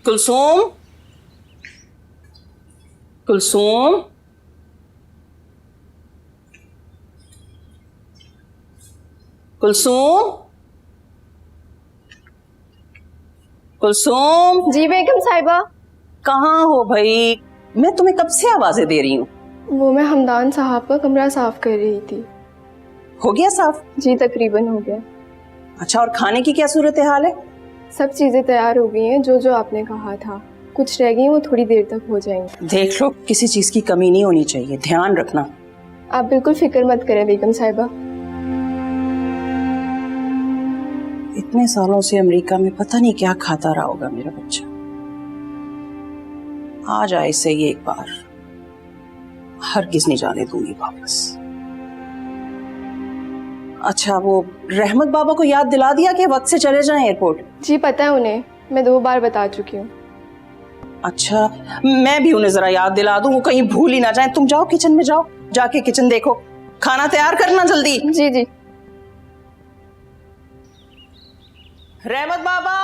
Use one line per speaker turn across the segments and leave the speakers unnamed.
कुलसूम, कुलसूम, कुलसूम, कुलसूम।
जी बेगम साहिबा।
कहाँ हो भाई? मैं तुम्हें कब से आवाजें दे रही हूँ।
वो मैं हमदान साहब का कमरा साफ कर रही थी।
हो गया साफ?
जी तकरीबन हो गया।
अच्छा, और खाने की क्या सूरत हाल है?
सब चीजें तैयार हो गई हैं, जो जो आपने कहा था। कुछ रह गई, वो थोड़ी देर तक हो जाएंगी।
देख लो, किसी चीज की कमी नहीं होनी चाहिए, ध्यान रखना।
आप बिल्कुल फिक्र मत करें बेगम साहिबा।
इतने सालों से अमेरिका में पता नहीं क्या खाता रहा होगा मेरा बच्चा। आ जाए सही एक बार, हरगिज़ नहीं जाने दूंगी वापस। अच्छा, वो रहमत बाबा को याद दिला दिया कि वक्त से चले जाएं एयरपोर्ट?
जी पता है उन्हें, मैं 2 बार बता चुकी हूँ।
अच्छा, मैं भी उन्हें जरा याद दिला दूं, वो कहीं भूल ही ना जाए। तुम जाओ किचन में, जाओ, जाके किचन देखो, खाना तैयार करना जल्दी।
जी जी।
रहमत बाबा,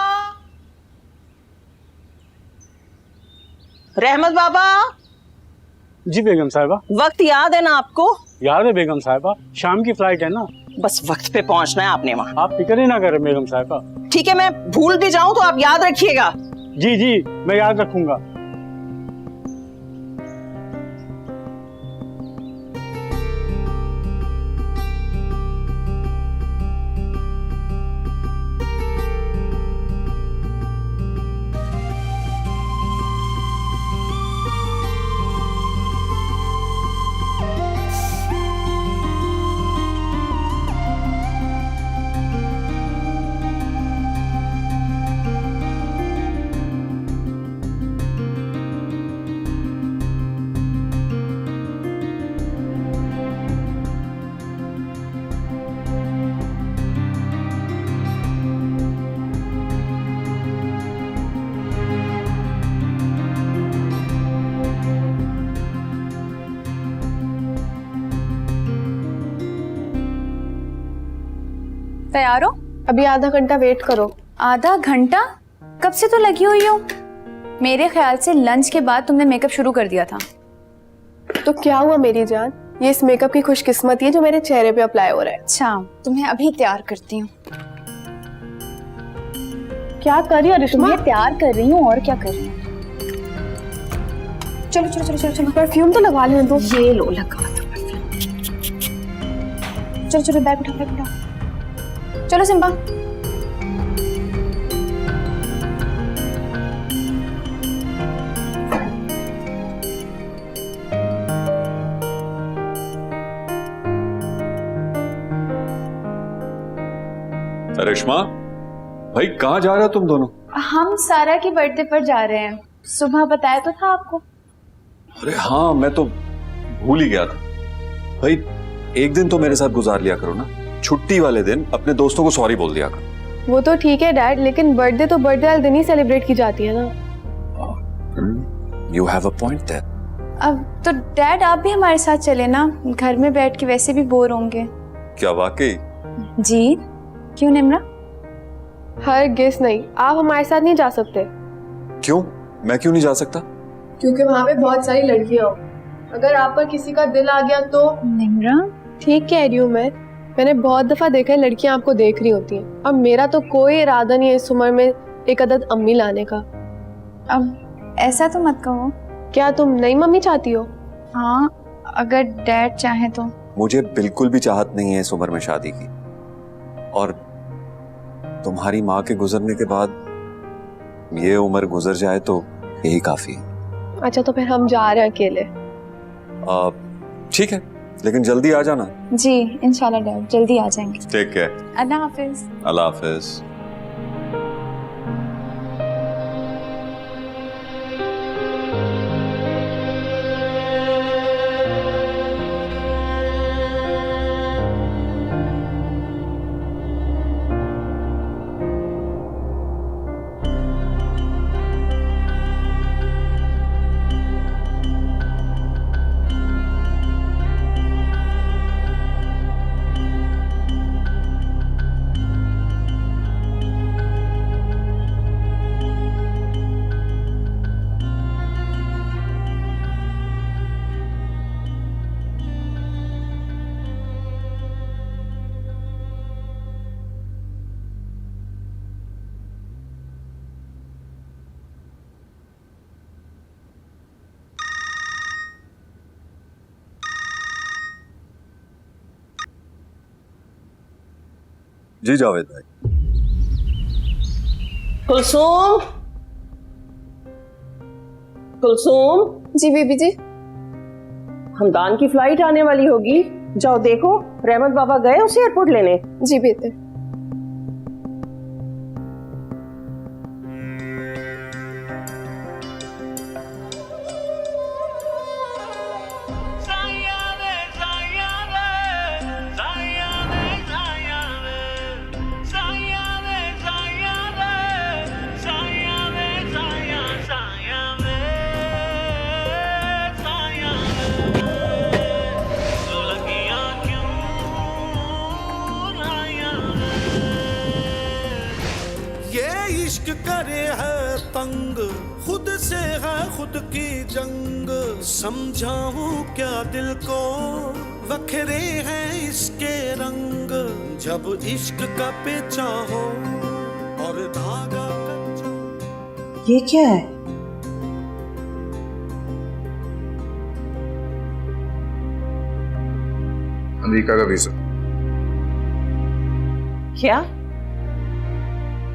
रहमत बाबा।
जी बेगम साहिबा।
वक्त याद है ना आपको?
याद है बेगम साहिबा, शाम की फ्लाइट है ना।
बस वक्त पे पहुंचना है आपने वहां।
आप फिक्र ही ना करें बेगम साहिबा।
ठीक है, मैं भूल भी जाऊं तो आप याद रखिएगा।
जी जी, मैं याद रखूंगा।
तैयार हो?
अभी आधा घंटा वेट करो।
आधा घंटा? कब से तो लगी हुई हो। मेरे ख्याल से लंच के बाद तुमने मेकअप शुरू कर दिया था।
तो क्या हुआ मेरी जान, ये इस मेकअप की खुशकिस्मती है जो मेरे चेहरे पे अप्लाई हो रहा है।
अच्छा, तुम्हें अभी तैयार करती हूँ।
क्या कर रही हो रिश्मा?
तुम्हें तैयार कर रही हूँ, और क्या कर रही हूँ। चलो चलो चलो चलो चलो,
परफ्यूम तो लगा लेने दो।
ये लो, लगा दो। चलो चलो, बैग उठाओ, बैग उठाओ। चलो सिम्बा।
रेशमा भाई, कहाँ जा रहे हो तुम दोनों?
हम सारा की बर्थडे पर जा रहे हैं। सुबह बताया तो था आपको।
अरे हाँ, मैं तो भूल ही गया था। भाई एक दिन तो मेरे साथ गुजार लिया करो ना। छुट्टी वाले दिन अपने दोस्तों को सॉरी बोल दिया करो।
वो तो ठीक है डैड, लेकिन बर्थडे तो बर्थडे वाले दिन ही सेलिब्रेट की जाती है ना।
You have a point there.
अब तो डैड आप भी हमारे साथ चले ना, घर में बैठ के वैसे भी बोर होंगे।
क्या वाकई?
जी, क्यों निम्रा?
हर गेस नहीं, आप हमारे साथ नहीं जा सकते।
क्यों? मैं क्यों नहीं जा सकता?
क्योंकि वहाँ पे बहुत सारी लड़कियाँ हो। अगर आप पर किसी का दिल आ गया तो।
निम्रा,
ठीक कह रही हूँ मैंने बहुत दफा देखा है लड़कियां आपको देख रही होती हैं। अब मेरा तो कोई इरादा नहीं है इस उम्र में एक अदद अम्मी लाने का।
अब ऐसा तो मत कहो।
क्या तुम नई मम्मी चाहती हो?
हाँ, अगर डैड चाहे तो।
मुझे बिल्कुल भी चाहत नहीं है इस उम्र में शादी की, और तुम्हारी माँ के गुजरने के बाद ये उम्र गुजर जाए तो यही काफी है।
अच्छा, तो फिर हम जा रहे हैं अकेले।
ठीक है, लेकिन जल्दी आ जाना।
जी इंशाल्लाह डैड, जल्दी आ जाएंगे।
Take care.
अल्लाह हाफिज।
अल्लाह हाफिज। जी जावेद भाई।
कुलसुम, कुलसुम,
जी बीबी जी।
हमदान की फ्लाइट आने वाली होगी, जाओ देखो। रहमत बाबा गए उसे एयरपोर्ट लेने?
जी बेटे।
इश्क करे है तंग, खुद से है खुद की जंग, समझाऊं क्या दिल को, वखरे हैं इसके रंग, जब इश्क का पेचा हो और धागा कच्चा।
ये क्या है?
अमेरिका का वीजा।
क्या?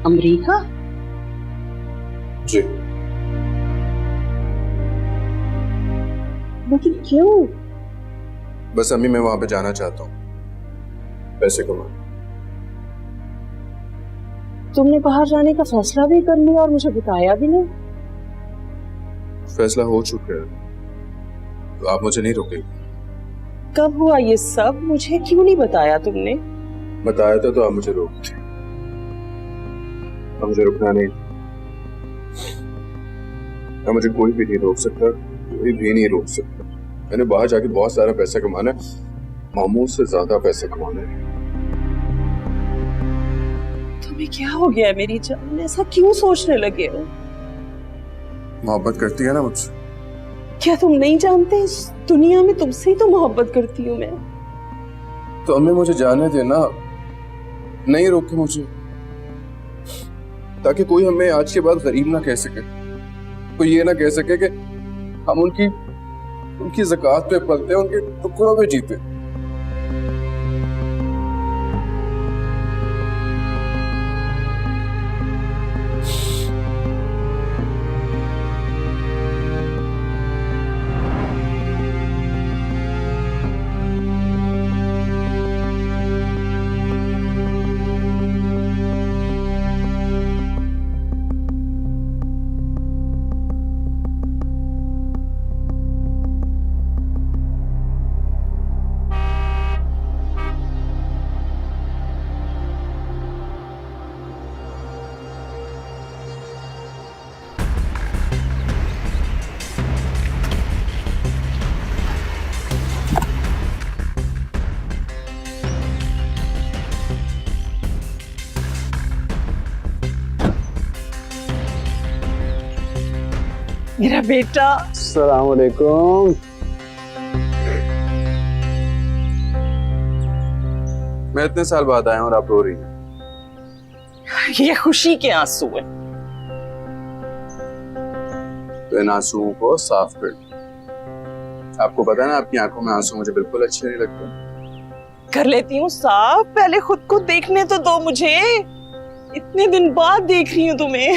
अमेरिका?
जी।
लेकिन क्यों?
बस अम्मी मैं वहां पे जाना चाहता हूँ पैसे कमाने।
तुमने बाहर जाने का फैसला भी कर लिया और मुझे बताया भी नहीं?
फैसला हो चुका है, तो आप मुझे नहीं रोकेंगे?
कब हुआ ये सब? मुझे क्यों नहीं बताया तुमने?
बताया था तो आप मुझे रोकते। अब मुझे रुकना नहीं, अब मुझे कोई भी नहीं रोक सकता, कोई भी नहीं रोक सकता। मैंने बाहर जाके बहुत सारा पैसा कमाना है, मामूल से ज्यादा पैसा कमाना है।
तुम्हें क्या हो गया है मेरी जान? ऐसा क्यों सोचने लगे हो?
मोहब्बत करती है ना मुझसे?
क्या तुम नहीं जानते, इस दुनिया में तुमसे ही तो मोहब्बत करती हूँ मैं।
तो अम्मी मुझे जाने देना, नहीं रोके मुझे, ताकि कोई हमें आज के बाद गरीब ना कह सके, कोई ये ना कह सके कि हम उनकी ज़कात पे पलते हैं, उनके टुकड़ों में जीते।
मेरा बेटा।
अस्सलाम वालेकुम।
मैं इतने साल बाद आया हूं और आप रो रही हैं।
ये खुशी के आंसू है।
तो इन आंसुओं को साफ कर दो। आपको पता है ना, आपकी आंखों में आंसू मुझे बिल्कुल अच्छे नहीं लगते।
कर लेती हूँ साफ, पहले खुद को देखने तो दो मुझे। इतने दिन बाद देख रही हूँ तुम्हें।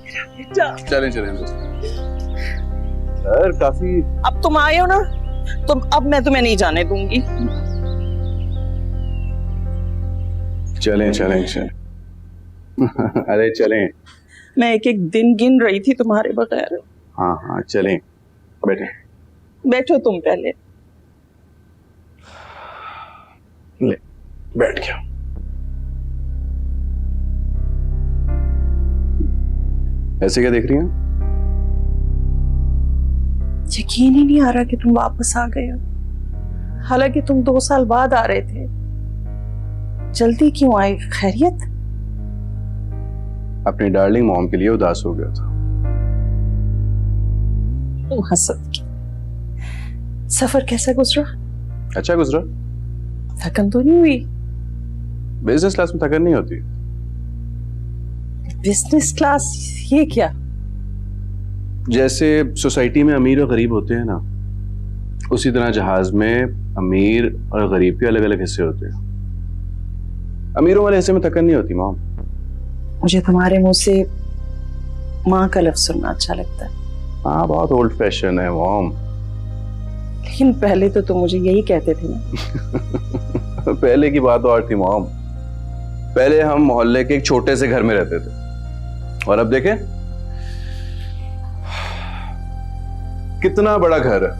मेरा बेटा।
चलें सर, काफी।
अब तुम आए हो ना, तो अब मैं तुम्हें नहीं जाने दूंगी।
चलें अरे चलें।
मैं एक एक दिन गिन रही थी तुम्हारे बगैर।
हाँ चलें, बैठे।
बैठो तुम पहले।
ले, बैठ गया। ऐसे क्या देख रही हैं?
यकीन ही नहीं आ रहा कि तुम वापस आ गए हो। हालांकि तुम 2 साल बाद आ रहे थे। जल्दी क्यों आए? खैरियत?
अपनी डार्लिंग मॉम के लिए उदास हो गया था।
हसद की। सफर कैसा गुजरा?
अच्छा गुजरा।
थकन तो नहीं हुई?
बिजनेस क्लास में थकन नहीं होती।
Business class? ये क्या?
जैसे सोसाइटी में अमीर और गरीब होते हैं ना, उसी तरह जहाज में अमीर और गरीब के अलग अलग हिस्से होते हैं।
अमीरों वाले हिस्से में थकन नहीं होती मॉम।
मुझे तुम्हारे मुंह से माँ का लफ्ज सुनना अच्छा लगता है,
हाँ बहुत ओल्ड फैशन है मॉम।
लेकिन पहले तो तुम मुझे यही कहते थे ना।
पहले की बात और थी मॉम। पहले हम मोहल्ले के एक छोटे से घर में रहते थे और अब देखें कितना बड़ा घर है,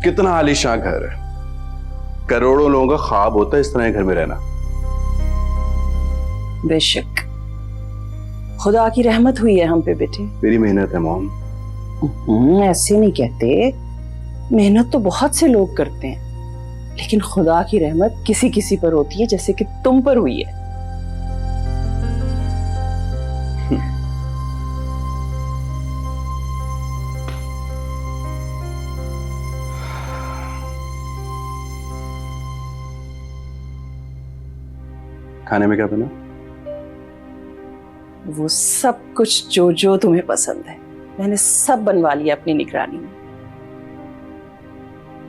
कितना आलीशान घर है। करोड़ों लोगों का ख्वाब होता है इस तरह के घर में रहना।
बेशक खुदा की रहमत हुई है हम पे बेटे।
मेरी मेहनत है मॉम।
ऐसे नहीं कहते, मेहनत तो बहुत से लोग करते हैं, लेकिन खुदा की रहमत किसी किसी पर होती है, जैसे कि तुम पर हुई है।
खाने में क्या बना?
वो सब कुछ जो जो तुम्हें पसंद है मैंने सब बनवा लिया अपनी निगरानी में।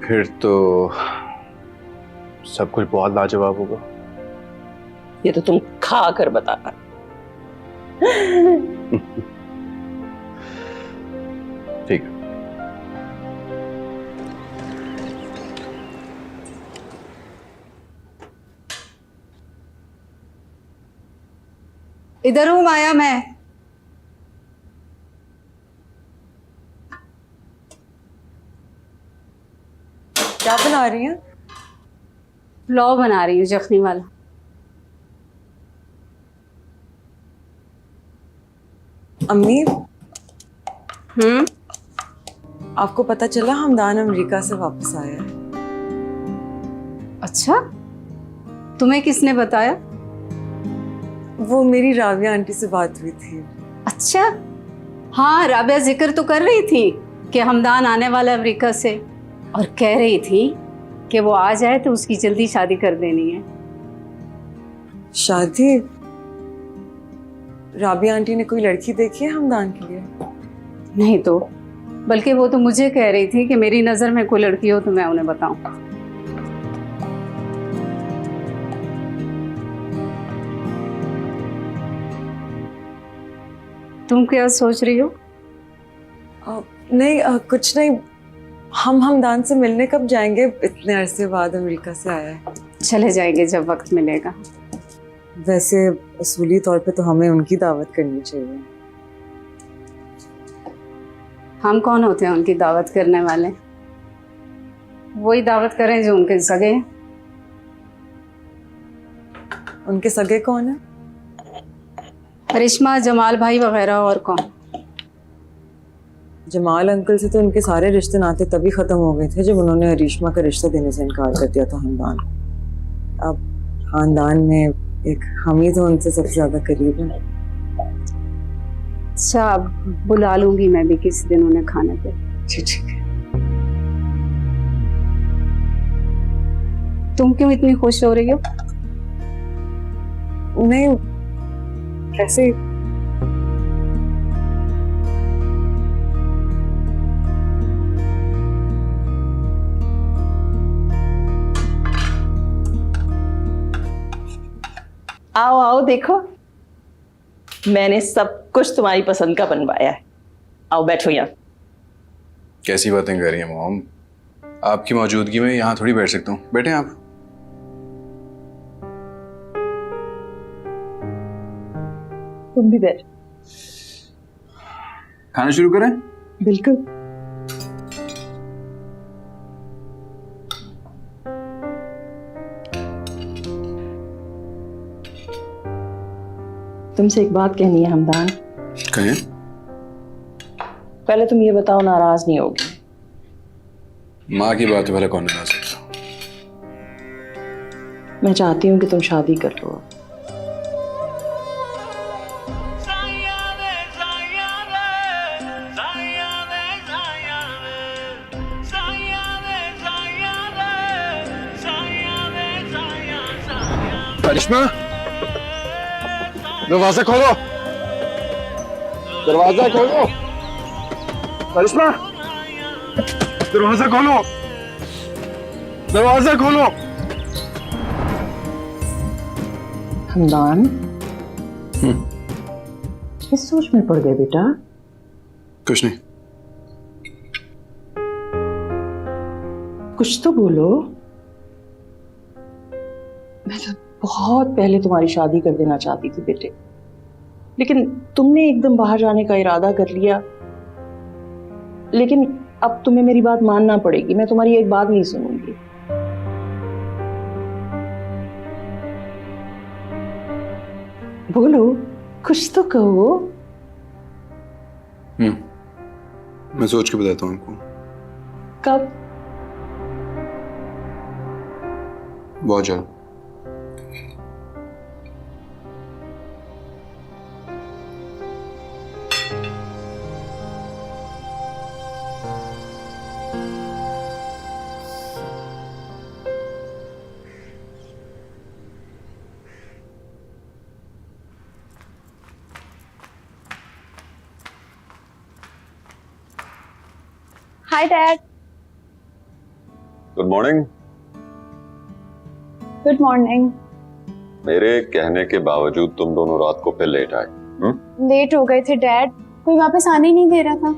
फिर तो सब कुछ बहुत लाजवाब होगा।
ये तो तुम खा कर बताना।
ठीक है।
इधर हूं माया मैं।
क्या बना रही हैं?
पुलाव बना रही हूँ जखनी वाला।
अम्मी, आपको पता चला हमदान अमेरिका से वापस आया है?
अच्छा, तुम्हें किसने बताया?
वो मेरी राबिया आंटी से बात हुई थी।
अच्छा, हाँ राबिया जिक्र तो कर रही थी कि हमदान आने वाला अमेरिका से, और कह रही थी कि वो आ जाए तो उसकी जल्दी शादी कर देनी है।
शादी? राबिया आंटी ने कोई लड़की देखी है हमदान के लिए?
नहीं तो, बल्कि वो तो मुझे कह रही थी कि मेरी नज़र में कोई लड़की हो तो मैं उन्हें बताऊं। तुम क्या सोच रही हो?
नहीं, कुछ नहीं। हम हमदान से मिलने कब जाएंगे? इतने अरसे बाद अमेरिका से आया है।
चले जाएंगे जब वक्त मिलेगा।
वैसे असूली तौर पे तो हमें उनकी दावत करनी चाहिए।
हम कौन होते हैं उनकी दावत करने वाले? वही दावत करें जो उनके सगे हैं।
उनके सगे कौन है?
करिश्मा, जमाल भाई वगैरह, और कौन?
जमाल अंकल से तो उनके सारे रिश्ते नाते तभी खत्म हो गए थे जब उन्होंने अरीशमा का रिश्ता देने से इनकार कर दिया था हमदान। अब खानदान में एक हम ही तो उनसे सबसे ज्यादा करीब है।
अच्छा, अब बुला लूंगी मैं भी किसी दिन उन्हें खाने पे।
ठीक है।
तुम क्यों इतनी खुश हो रही हो?
नहीं, ऐसे
आओ आओ, देखो मैंने सब कुछ तुम्हारी पसंद का बनवाया है। आओ बैठो यहाँ।
कैसी बातें कर रही हैं मॉम? आपकी मौजूदगी में यहाँ थोड़ी बैठ सकता हूँ। बैठे आप।
तुम भी बैठ।
खाना शुरू करें?
बिल्कुल। तुमसे एक बात कहनी है हमदान।
कहें।
पहले तुम ये बताओ, नाराज नहीं होगी?
माँ की बात वाला कौन बता सकता?
मैं चाहती हूँ कि तुम शादी कर लो।
करिश्मा, दरवाजा खोलो, दरवाजा खोलो। करिश्मा, दरवाजा खोलो, दरवाजा खोलो।
हमदान, किस सोच में पड़ गए बेटा?
कुछ नहीं।
कुछ तो बोलो। मैं तो बहुत पहले तुम्हारी शादी कर देना चाहती थी बेटे, लेकिन तुमने एकदम बाहर जाने का इरादा कर लिया। लेकिन अब तुम्हें मेरी बात मानना पड़ेगी, मैं तुम्हारी एक बात नहीं सुनूंगी। बोलो, कुछ तो कहो।
मैं सोच के बताता हूँ आपको।
कब?
बहुत जल्द।
Hi dad.
Good morning.
Good morning.
मेरे कहने के बावजूद तुम दोनों रात को फिर लेट आए।
लेट हो गए थे डैड, कोई वापस आने ही नहीं दे रहा था।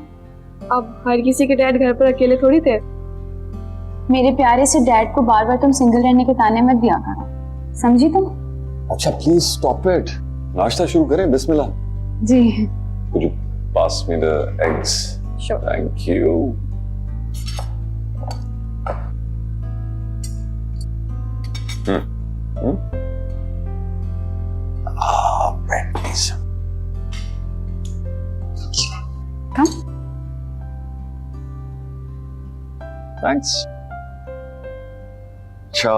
अब हर किसी के डैड घर पर अकेले थोड़ी थे।
मेरे प्यारे से डैड को बार बार तुम सिंगल रहने के ताने मत दिया करो, समझी तुम?
अच्छा प्लीज स्टॉप इट। नाश्ता शुरू करें? बिस्मिल्लाह।
जी।
Could you pass me the eggs?
Sure.
Thank you. Bread, please.
Come.
Thanks. अच्छा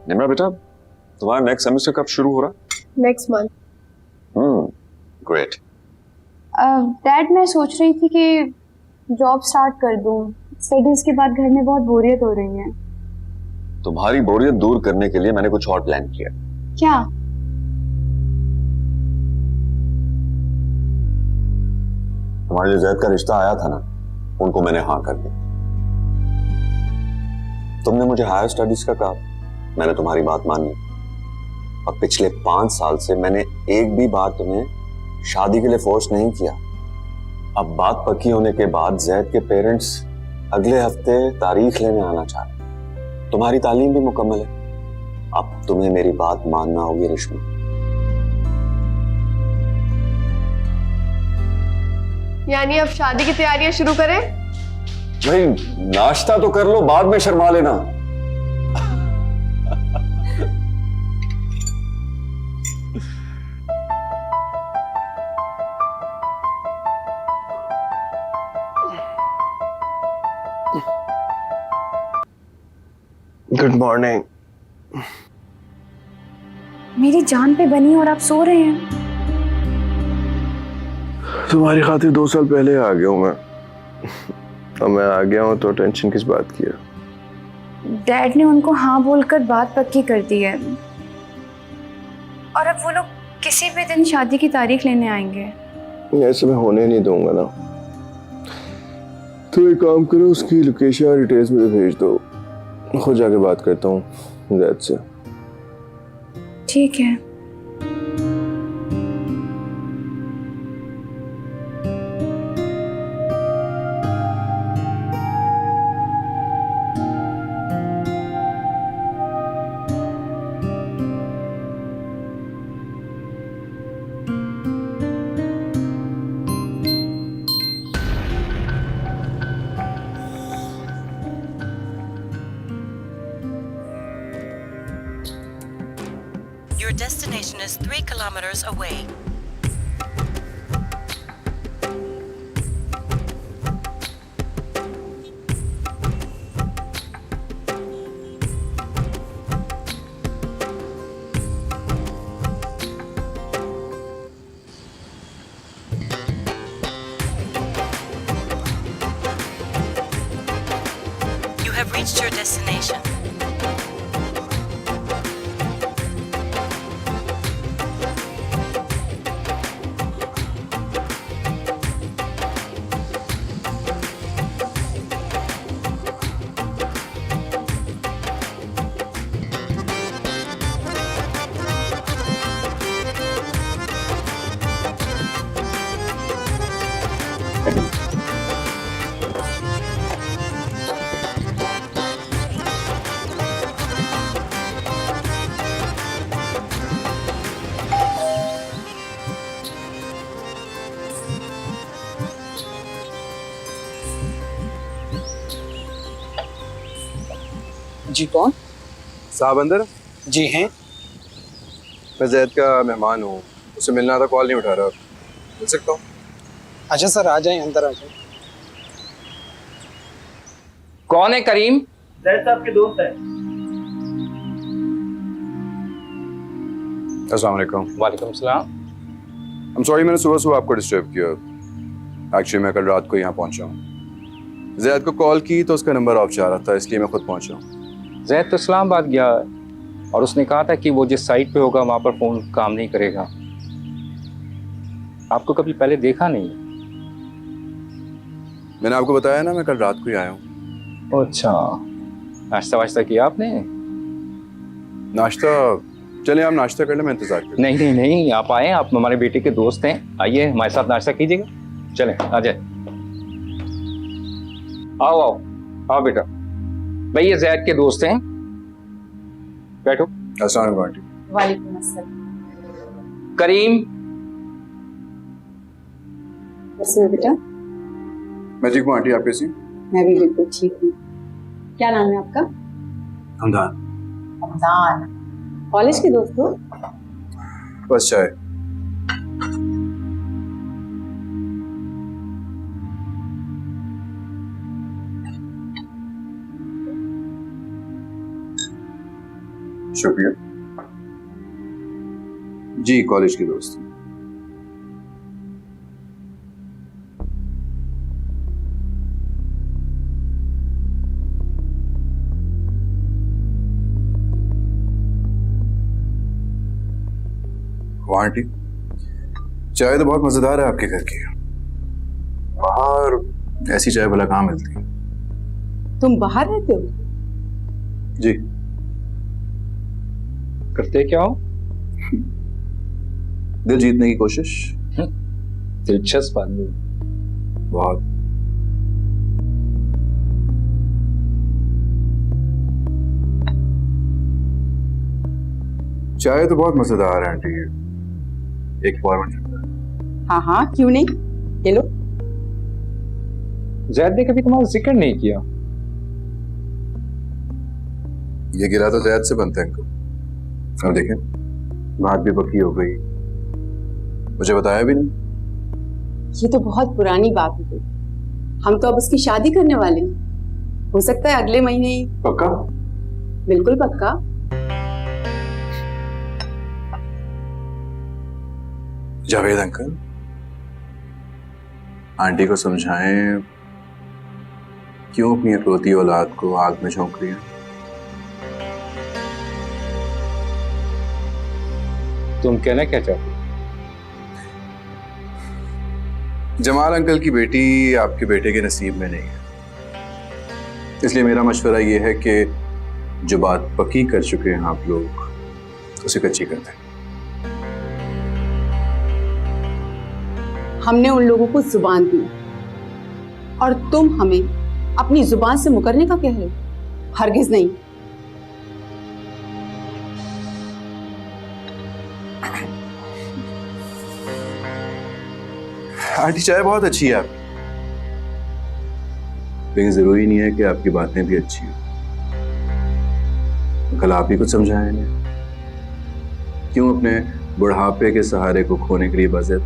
निम्रा बेटा, तुम्हारा नेक्स्ट सेमेस्टर कब शुरू हो रहा?
Next month.
ग्रेट।
डैड मैं सोच रही थी कि जॉब स्टार्ट कर दूं। स्टडीज के बाद घर में बहुत बोरियत हो रही है।
तुम्हारी बोरियत दूर करने के लिए मैंने कुछ और प्लान किया।
क्या?
तुम्हारे जो जैद का रिश्ता आया था ना, उनको मैंने हाँ कर दिया। तुमने मुझे हायर स्टडीज का कहा, मैंने तुम्हारी बात मान ली। और पिछले 5 साल से मैंने एक भी बार तुम्हें शादी के लिए फोर्स नहीं किया। अब बात पक्की होने के बाद जैद के पेरेंट्स अगले हफ्ते तारीख लेने आना चाह रहे। तुम्हारी तालीम भी मुकम्मल है, अब तुम्हें मेरी बात मानना होगी रिश्मा।
यानी अब शादी की तैयारियां शुरू करें?
भाई नाश्ता तो कर लो, बाद में शर्मा लेना।
Good morning.
मेरी जान पे बनी और आप सो रहे हैं।
तुम्हारी खातिर 2 साल पहले आ गया हूं मैं। अब मैं आ गया हूं तो टेंशन किस बात की है?
डैड ने उनको हाँ बोलकर बात पक्की कर दी है और अब वो लोग किसी भी दिन शादी की तारीख लेने आएंगे।
ऐसे मैं होने नहीं दूंगा ना। तो एक काम करो, उसकी लोकेशन और डिटेल्स मुझे भेज दो, खुद जाके बात करता हूँ जैद से।
ठीक है।
Your destination is 3 kilometers away. You have reached your destination.
जी कौन?
साहब अंदर?
जी हैं।
मैं जैद का मेहमान हूँ, उसे मिलना था, कॉल नहीं उठा रहा। मिल सकता हूँ?
अच्छा सर, आ जाएं, अंदर आ जाएं।
कौन है करीम?
जैद साहब के दोस्त हैं।
अस्सलाम वालेकुम।
वालेकुम सलाम।
I'm sorry मैंने सुबह सुबह आपको डिस्टर्ब किया। एक्चुअली मैं कल रात को यहाँ पहुँचा हूँ। जैद को कॉल की तो उसका नंबर ऑफ जा रहा था, इसलिए मैं खुद पहुँचा हूँ।
जैद तो इस्लामाबाद गया है और उसने कहा था कि वो जिस साइट पे होगा वहाँ पर फ़ोन काम नहीं करेगा। आपको कभी पहले देखा नहीं?
मैंने आपको बताया ना, मैं कल रात को ही आया हूँ।
अच्छा, नाश्ता वाश्ता किया आपने?
नाश्ता? चलिए आप नाश्ता कर लें, मैं इंतजार कर।
नहीं नहीं नहीं, आप आए, आप हमारे बेटे के दोस्त हैं, आइए हमारे साथ नाश्ता कीजिएगा। चलें, आ जाए। आओ आओ आओ बेटा, भाई ये जैद के दोस्त हैं, बैठो।
अस्सलाम वालेकुम आंटी।
वालेकुम अस्सलाम।
करीम।
कैसे हो बेटा?
मैं ठीक हूँ आंटी, आप कैसी?
मैं भी बिल्कुल ठीक हूँ। क्या नाम है आपका?
हमदान।
हमदान। कॉलेज के दोस्त हो?
बस चाय। शुक्रिया जी, कॉलेज के दोस्त। आंटी, चाय तो बहुत मजेदार है आपके घर की। बाहर ऐसी चाय भला कहाँ मिलती है?
तुम बाहर रहते हो?
जी।
करते क्या हो?
दिल जीतने की कोशिश।
दिलचस्प आदमी।
बहुत। चाय तो बहुत मजेदार है आंटी, एक बार बन सकता है।
हाँ हाँ, क्यों नहीं, ये लो।
जैद ने कभी तुम्हारा जिक्र नहीं किया।
ये गिला तो जैद से बनता है इनको। अब देखें, बात भी पक्की हो गई, मुझे बताया भी नहीं।
ये तो बहुत पुरानी बात हो गई। हम तो अब उसकी शादी करने वाले हैं, हो सकता है अगले महीने ही।
पक्का?
बिल्कुल पक्का।
जावेद अंकल, आंटी को समझाएं क्यों अपनी इकलौती औलाद को आग में झोंक रही है।
तुम कहना क्या चाहते हो?
जमाल अंकल की बेटी आपके बेटे के नसीब में नहीं है, इसलिए मेरा मशवरा ये है कि जो बात पक्की कर चुके हैं आप लोग, उसे कच्ची कर दें।
हमने उन लोगों को जुबान दी और तुम हमें अपनी जुबान से मुकरने का कह रहे हो? हरगिज नहीं।
आंटी, चाय बहुत अच्छी है आपकी, लेकिन जरूरी नहीं है कि आपकी बातें भी अच्छी हो। कल आप ही कुछ समझाएं इन्हें, क्यों अपने बुढ़ापे के सहारे को खोने के लिए बज़िद।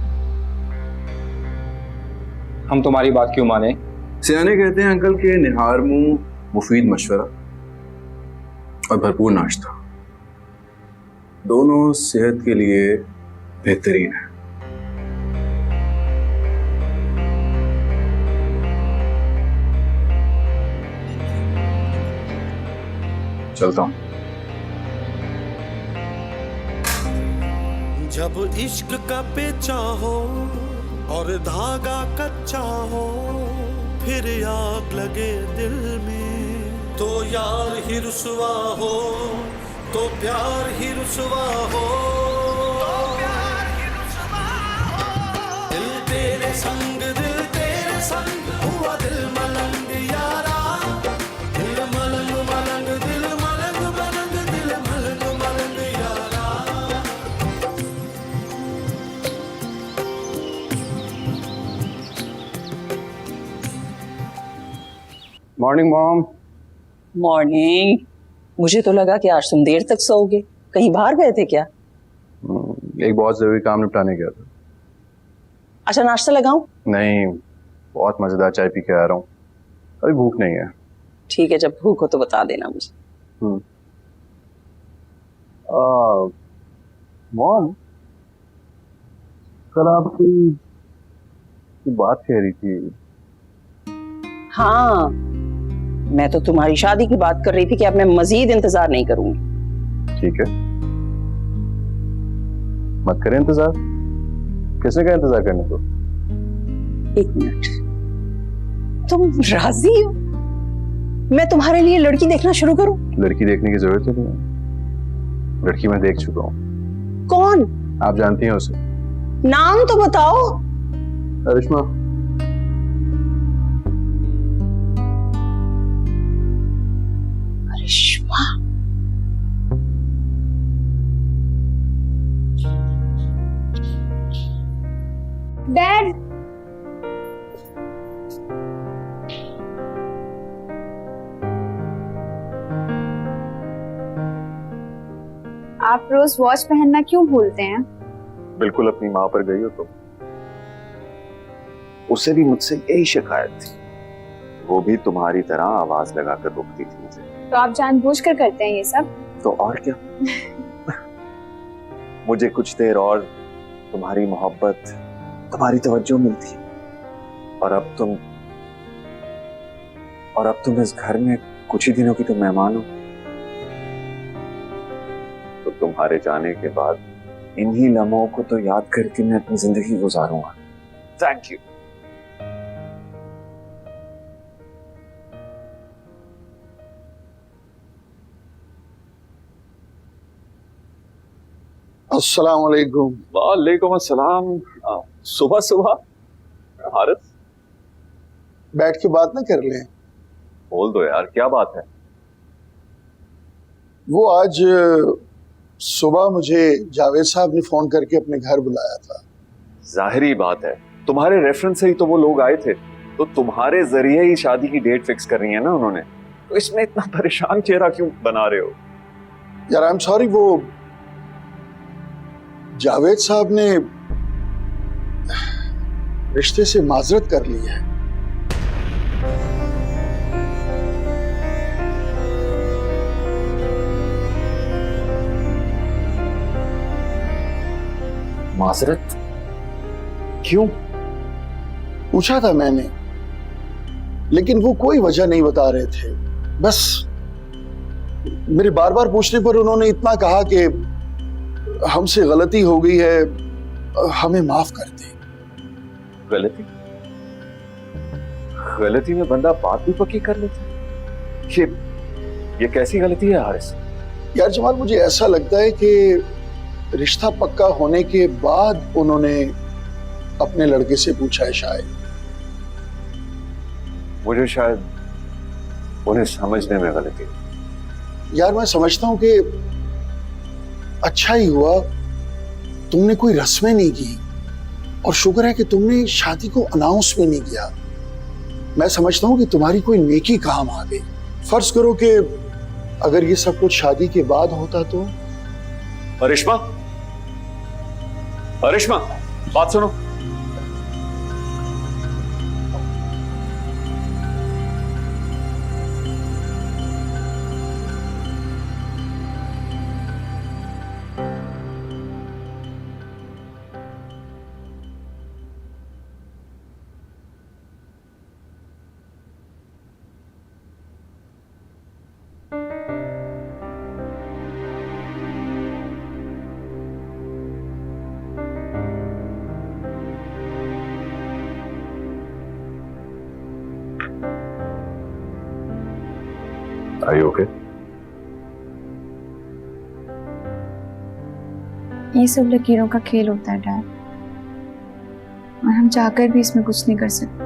हम तुम्हारी बात क्यों माने?
सियाने कहते हैं अंकल के निहार मुंह मुफीद मशवरा और भरपूर नाश्ता दोनों सेहत के लिए बेहतरीन है। चलता हूं।
जब इश्क का पेचा हो और धागा कच्चा हो, फिर आग लगे दिल में, तो यार ही रुसवा हो, तो प्यार ही रुसवा हो। दिल तेरे संग हुआ दिल मलंग यारा, दिल मलंग मलंग दिल मलंग मलंग दिल मलंग मलंग यारा।
Morning mom.
मॉर्निंग। मुझे तो लगा कि आज तुम देर तक सोओगे, कहीं बाहर गए थे क्या?
एक बहुत जरूरी काम निपटाने गया था।
अच्छा, नाश्ता लगाऊं?
नहीं, बहुत मजेदार चाय पी के आ रहा हूँ, अभी भूख नहीं है।
ठीक है, जब भूख हो तो बता देना मुझे।
मॉम, कल आप कोई बात कह रही थी।
हाँ, मैं तो तुम्हारी शादी की बात कर रही थी कि अब मैं मजीद इंतजार नहीं करूंगी।
ठीक है, मत करें इंतजार। किसने कहा इंतजार करने को?
एक मिनट, तुम राजी हो मैं तुम्हारे लिए लड़की देखना शुरू करूं?
लड़की देखने की जरूरत नहीं है, लड़की मैं देख चुका हूँ।
कौन?
आप जानती हैं उसे।
नाम तो बताओ।
करिश्मा।
करिश्मा?
डैड, आप रोज वॉच पहनना क्यों भूलते हैं?
बिल्कुल अपनी माँ पर गई हो तुम। उसे भी मुझसे यही शिकायत थी, वो भी तुम्हारी तरह आवाज लगाकर रोकती थी मुझे।
तो आप जानबूझकर करते हैं ये सब? तो
और क्या। मुझे कुछ देर और तुम्हारी मोहब्बत, तुम्हारी तवज्जो मिलती, और अब तुम इस घर में कुछ ही दिनों की तो मेहमान हो। तो तुम्हारे जाने के बाद इन्हीं लम्हों को तो याद करके मैं अपनी जिंदगी गुजारूंगा। Thank you.
अस्सलाम वालेकुम।
वालेकुम अस्सलाम। सुबह सुबह हारिस,
बैठ के बात ना कर लें?
बोल दो यार, क्या बात है?
वो आज सुबह मुझे जावेद साहब ने फोन करके अपने घर बुलाया था।
जाहिरी बात है, तुम्हारे रेफरेंस से ही तो वो लोग आए थे, तो तुम्हारे जरिए ही शादी की डेट फिक्स कर रही है ना उन्होंने, तो इसमें इतना परेशान चेहरा क्यों बना रहे हो?
यार आई एम सॉरी, वो जावेद साहब ने रिश्ते से माजरत कर ली है।
माजरत? क्यों?
पूछा था मैंने, लेकिन वो कोई वजह नहीं बता रहे थे। बस मेरे बार बार पूछने पर उन्होंने इतना कहा कि हमसे गलती हो गई है, हमें माफ कर दे।
गलती? गलती में बंदा बात भी पक्की कर लेता? ये कैसी गलती है हारिस?
यार जमाल, मुझे ऐसा लगता है कि रिश्ता पक्का होने के बाद उन्होंने अपने लड़के से पूछा है शायद।
मुझे शायद उन्हें समझने में गलती।
यार मैं समझता हूं कि अच्छा ही हुआ तुमने कोई रस्में नहीं की, और शुक्र है कि तुमने शादी को अनाउंस भी नहीं किया। मैं समझता हूं कि तुम्हारी कोई नेकी काम आ गई। फर्ज करो कि अगर ये सब कुछ शादी के बाद होता तो।
अरिश्मा, अरिश्मा, बात सुनो।
Are you okay?
ये सब लकीरों का खेल होता है डैड, और हम चाहकर भी इसमें कुछ नहीं कर सकते।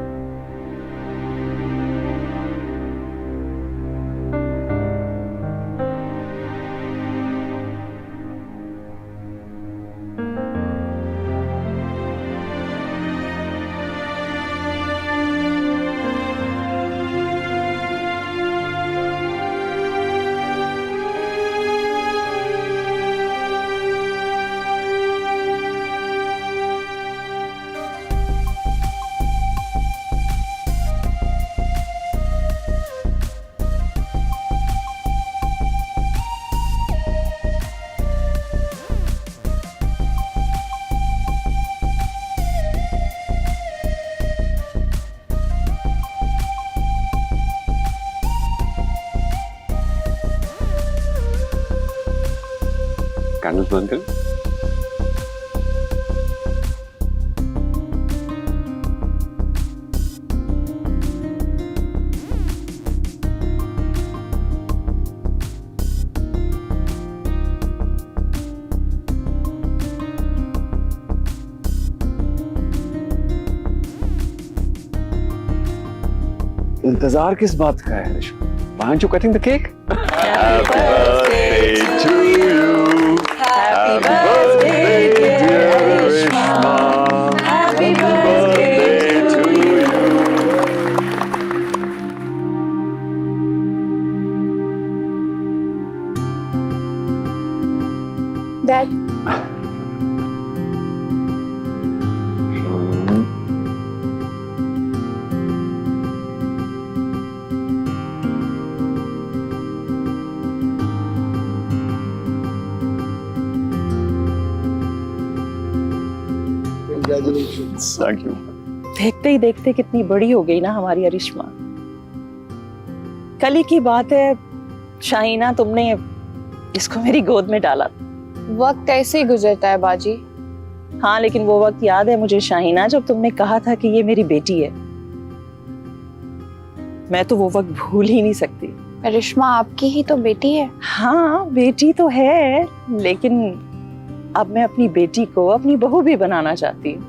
कैंडल बंद करें। इंतजार किस बात का है Rishma? Why aren't you cutting the cake? Happy birthday to you. Happy birthday dear Rishma. Happy birthday to you.
Dad,
Thank you.
देखते ही देखते कितनी बड़ी हो गई ना हमारी अरिश्मा। कल ही की बात है शाहीना, तुमने इसको मेरी गोद में डाला।
वक्त ऐसे ही गुजरता है बाजी।
हाँ, लेकिन वो वक्त याद है मुझे शाहीना जब तुमने कहा था कि ये मेरी बेटी है। मैं तो वो वक्त भूल ही नहीं सकती।
रिश्मा आपकी ही तो बेटी है।
हाँ, बेटी तो है, लेकिन अब मैं अपनी बेटी को अपनी बहू भी बनाना चाहती हूँ।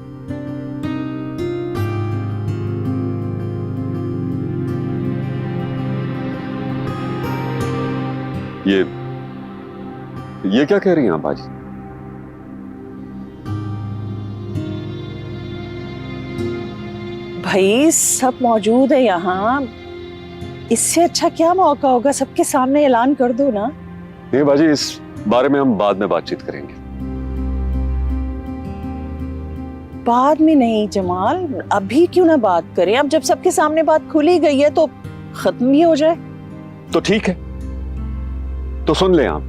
ये क्या कह रही हैं आप बाजी?
भाई सब मौजूद है यहाँ, इससे अच्छा क्या मौका होगा? सबके सामने ऐलान कर दो ना।
नहीं बाजी, इस बारे में हम बाद में बातचीत करेंगे।
बाद में नहीं जमाल, अभी क्यों ना बात करें? अब जब सबके सामने बात खुली गई है तो खत्म भी हो जाए।
तो ठीक है, तो सुन ले आप,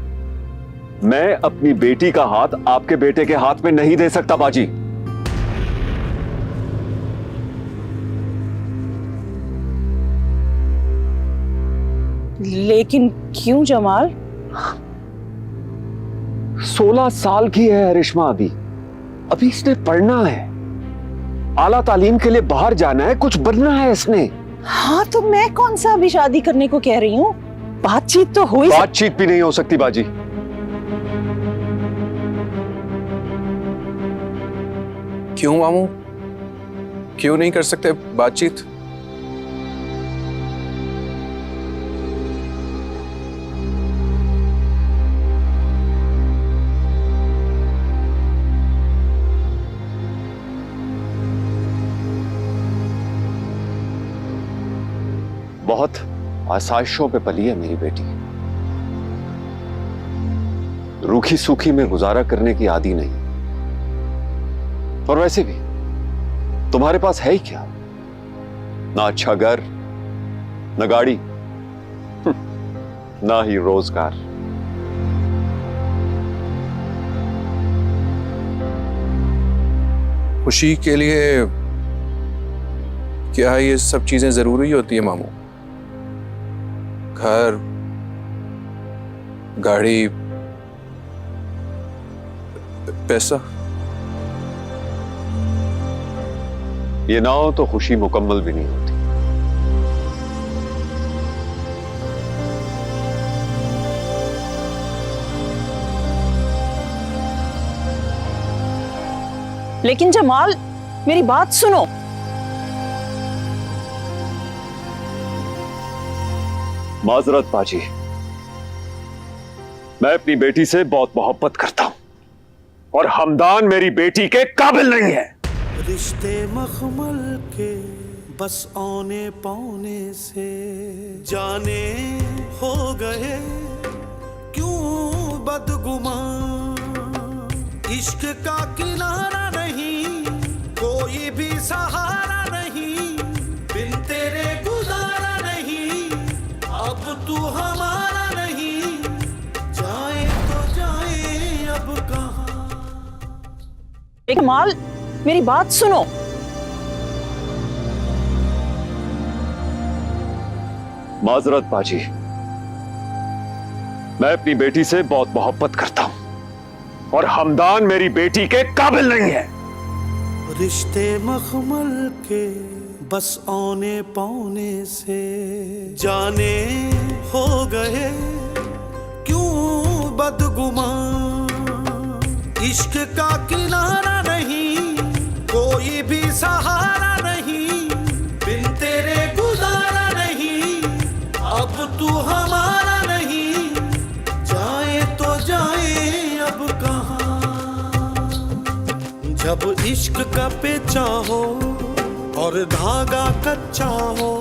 मैं अपनी बेटी का हाथ आपके बेटे के हाथ में नहीं दे सकता बाजी।
लेकिन क्यों जमाल?
16 साल की है रिश्मा, अभी इसने पढ़ना है, आला तालीम के लिए बाहर जाना है, कुछ बनना है इसने।
हाँ, तो मैं कौन सा अभी शादी करने को कह रही हूँ? बातचीत तो हुई।
बातचीत भी नहीं हो सकती बाजी।
क्यों मामू, क्यों नहीं कर सकते बातचीत?
बहुत आसाइशों पे पली है मेरी बेटी, रूखी सूखी में गुजारा करने की आदी नहीं। और वैसे भी तुम्हारे पास है ही क्या? ना अच्छा घर, ना गाड़ी, ना ही रोजगार।
खुशी के लिए क्या ये सब चीजें जरूरी होती है मामू? घर, गाड़ी, पैसा?
ये ना हो तो खुशी मुकम्मल भी नहीं होती।
लेकिन जमाल, मेरी बात सुनो।
माजरत बाजी, मैं अपनी बेटी से बहुत मोहब्बत करता हूं और हमदान मेरी बेटी के काबिल नहीं है।
रिश्ते मखमल के बस औने पौने से जाने हो गए क्यों बदगुमान। इश्क का किनारा नहीं, कोई भी सहारा नहीं, बिन तेरे गुजारा नहीं, अब तू हमारा नहीं, जाए तो जाए अब कहाँ।
जमाल, मेरी बात सुनो।
माजरत बाजी, मैं अपनी बेटी से बहुत मोहब्बत करता हूं और हमदान मेरी बेटी के काबिल नहीं है।
रिश्ते मखमल के बस औने पौने से जाने हो गए क्यों बदगुमान। इश्क का किनारा नहीं, कोई भी सहारा नहीं, बिन तेरे गुजारा नहीं, अब तू हमारा नहीं, जाए तो जाए अब कहाँ। जब इश्क का पेचा हो और धागा कच्चा हो,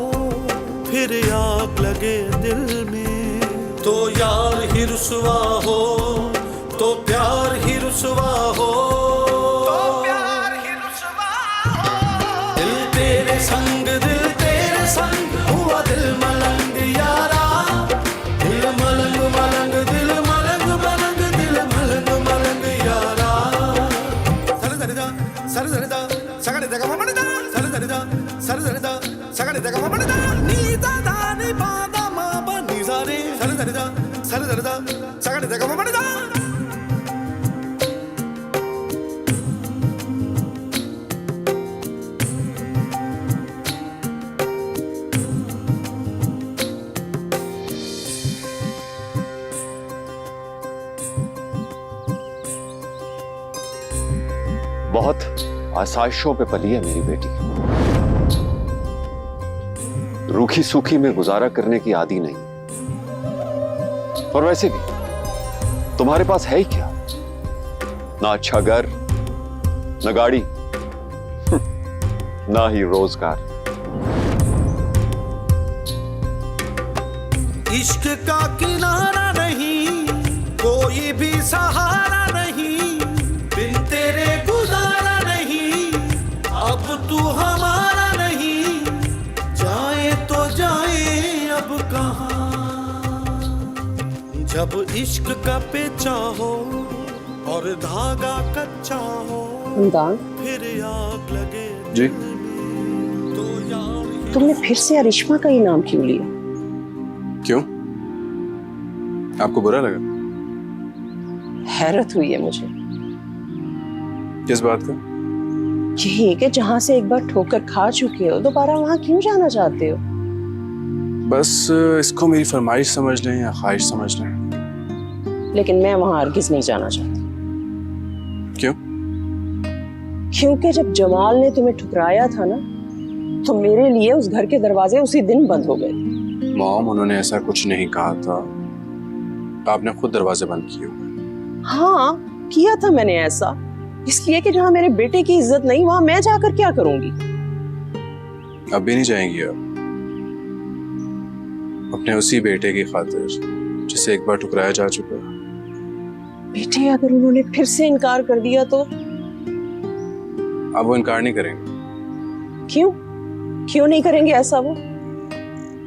फिर आग लगे दिल में तो यार ही रुसवा हो, तो प्यार ही रुसवा हो, तो प्यार ही रुसवा हो। दिल तेरे संग हुआ दिल मलंग यारा, दिल मलंग मलंग दिल मलंग मलंग दिल मलंग मलंग यारा। सर दरिदा सगड़े जगह मणिदा, सर दरिदा सगड़े जगह मणिदा, नीदा दानी बादा माबा नीजा रे, सर दरिदा सगड़े जगह मणिदा।
बहुत आसाइशों पे पली है मेरी बेटी, रूखी सूखी में गुजारा करने की आदी नहीं। और वैसे भी तुम्हारे पास है ही क्या, ना अच्छा घर, ना गाड़ी, ना ही रोजगार।
इश्क का किनारा नहीं, कोई भी सहारा नहीं, बिन तेरे गुजारा नहीं, अब तू हमारा नहीं, जाए तो जाए अब कहाँ। जब इश्क का पेचा हो और धागा कच्चा हो,
हमदान,
फिर आग लगे
जी
तो यार।
तुमने फिर से अरिश्मा का ही नाम क्यों लिया?
क्यों, आपको बुरा लगा?
हैरत हुई है मुझे।
किस बात का?
यही कि जहां से एक बार ठोकर खा चुके हो, दोबारा वहां क्यों जाना चाहते हो?
बस इसको मेरी फरमाइश समझ लें या ख्वाहिश समझ लें।
लेकिन मैं वहां हरगिज नहीं जाना चाहती।
क्यों?
क्योंकि जब जमाल ने तुम्हें ठुकराया था ना, तो मेरे लिए उस घर के दरवाजे उसी दिन बंद हो गए।
मॉम, उन्होंने ऐसा कुछ नहीं कहा था, आपने खुद दरवाजे बंद किए।
हाँ, किया था मैंने ऐसा, इसलिए कि जहां मेरे बेटे की इज्जत नहीं, वहां मैं जाकर क्या करूंगी?
अब भी नहीं जाएंगी आप? अपने उसी बेटे की खातिर जिसे एक बार ठुकराया जा चुका है।
बेटे, अगर उन्होंने फिर से इनकार कर दिया तो?
अब वो इनकार नहीं करेंगे।
क्यों नहीं करेंगे ऐसा वो?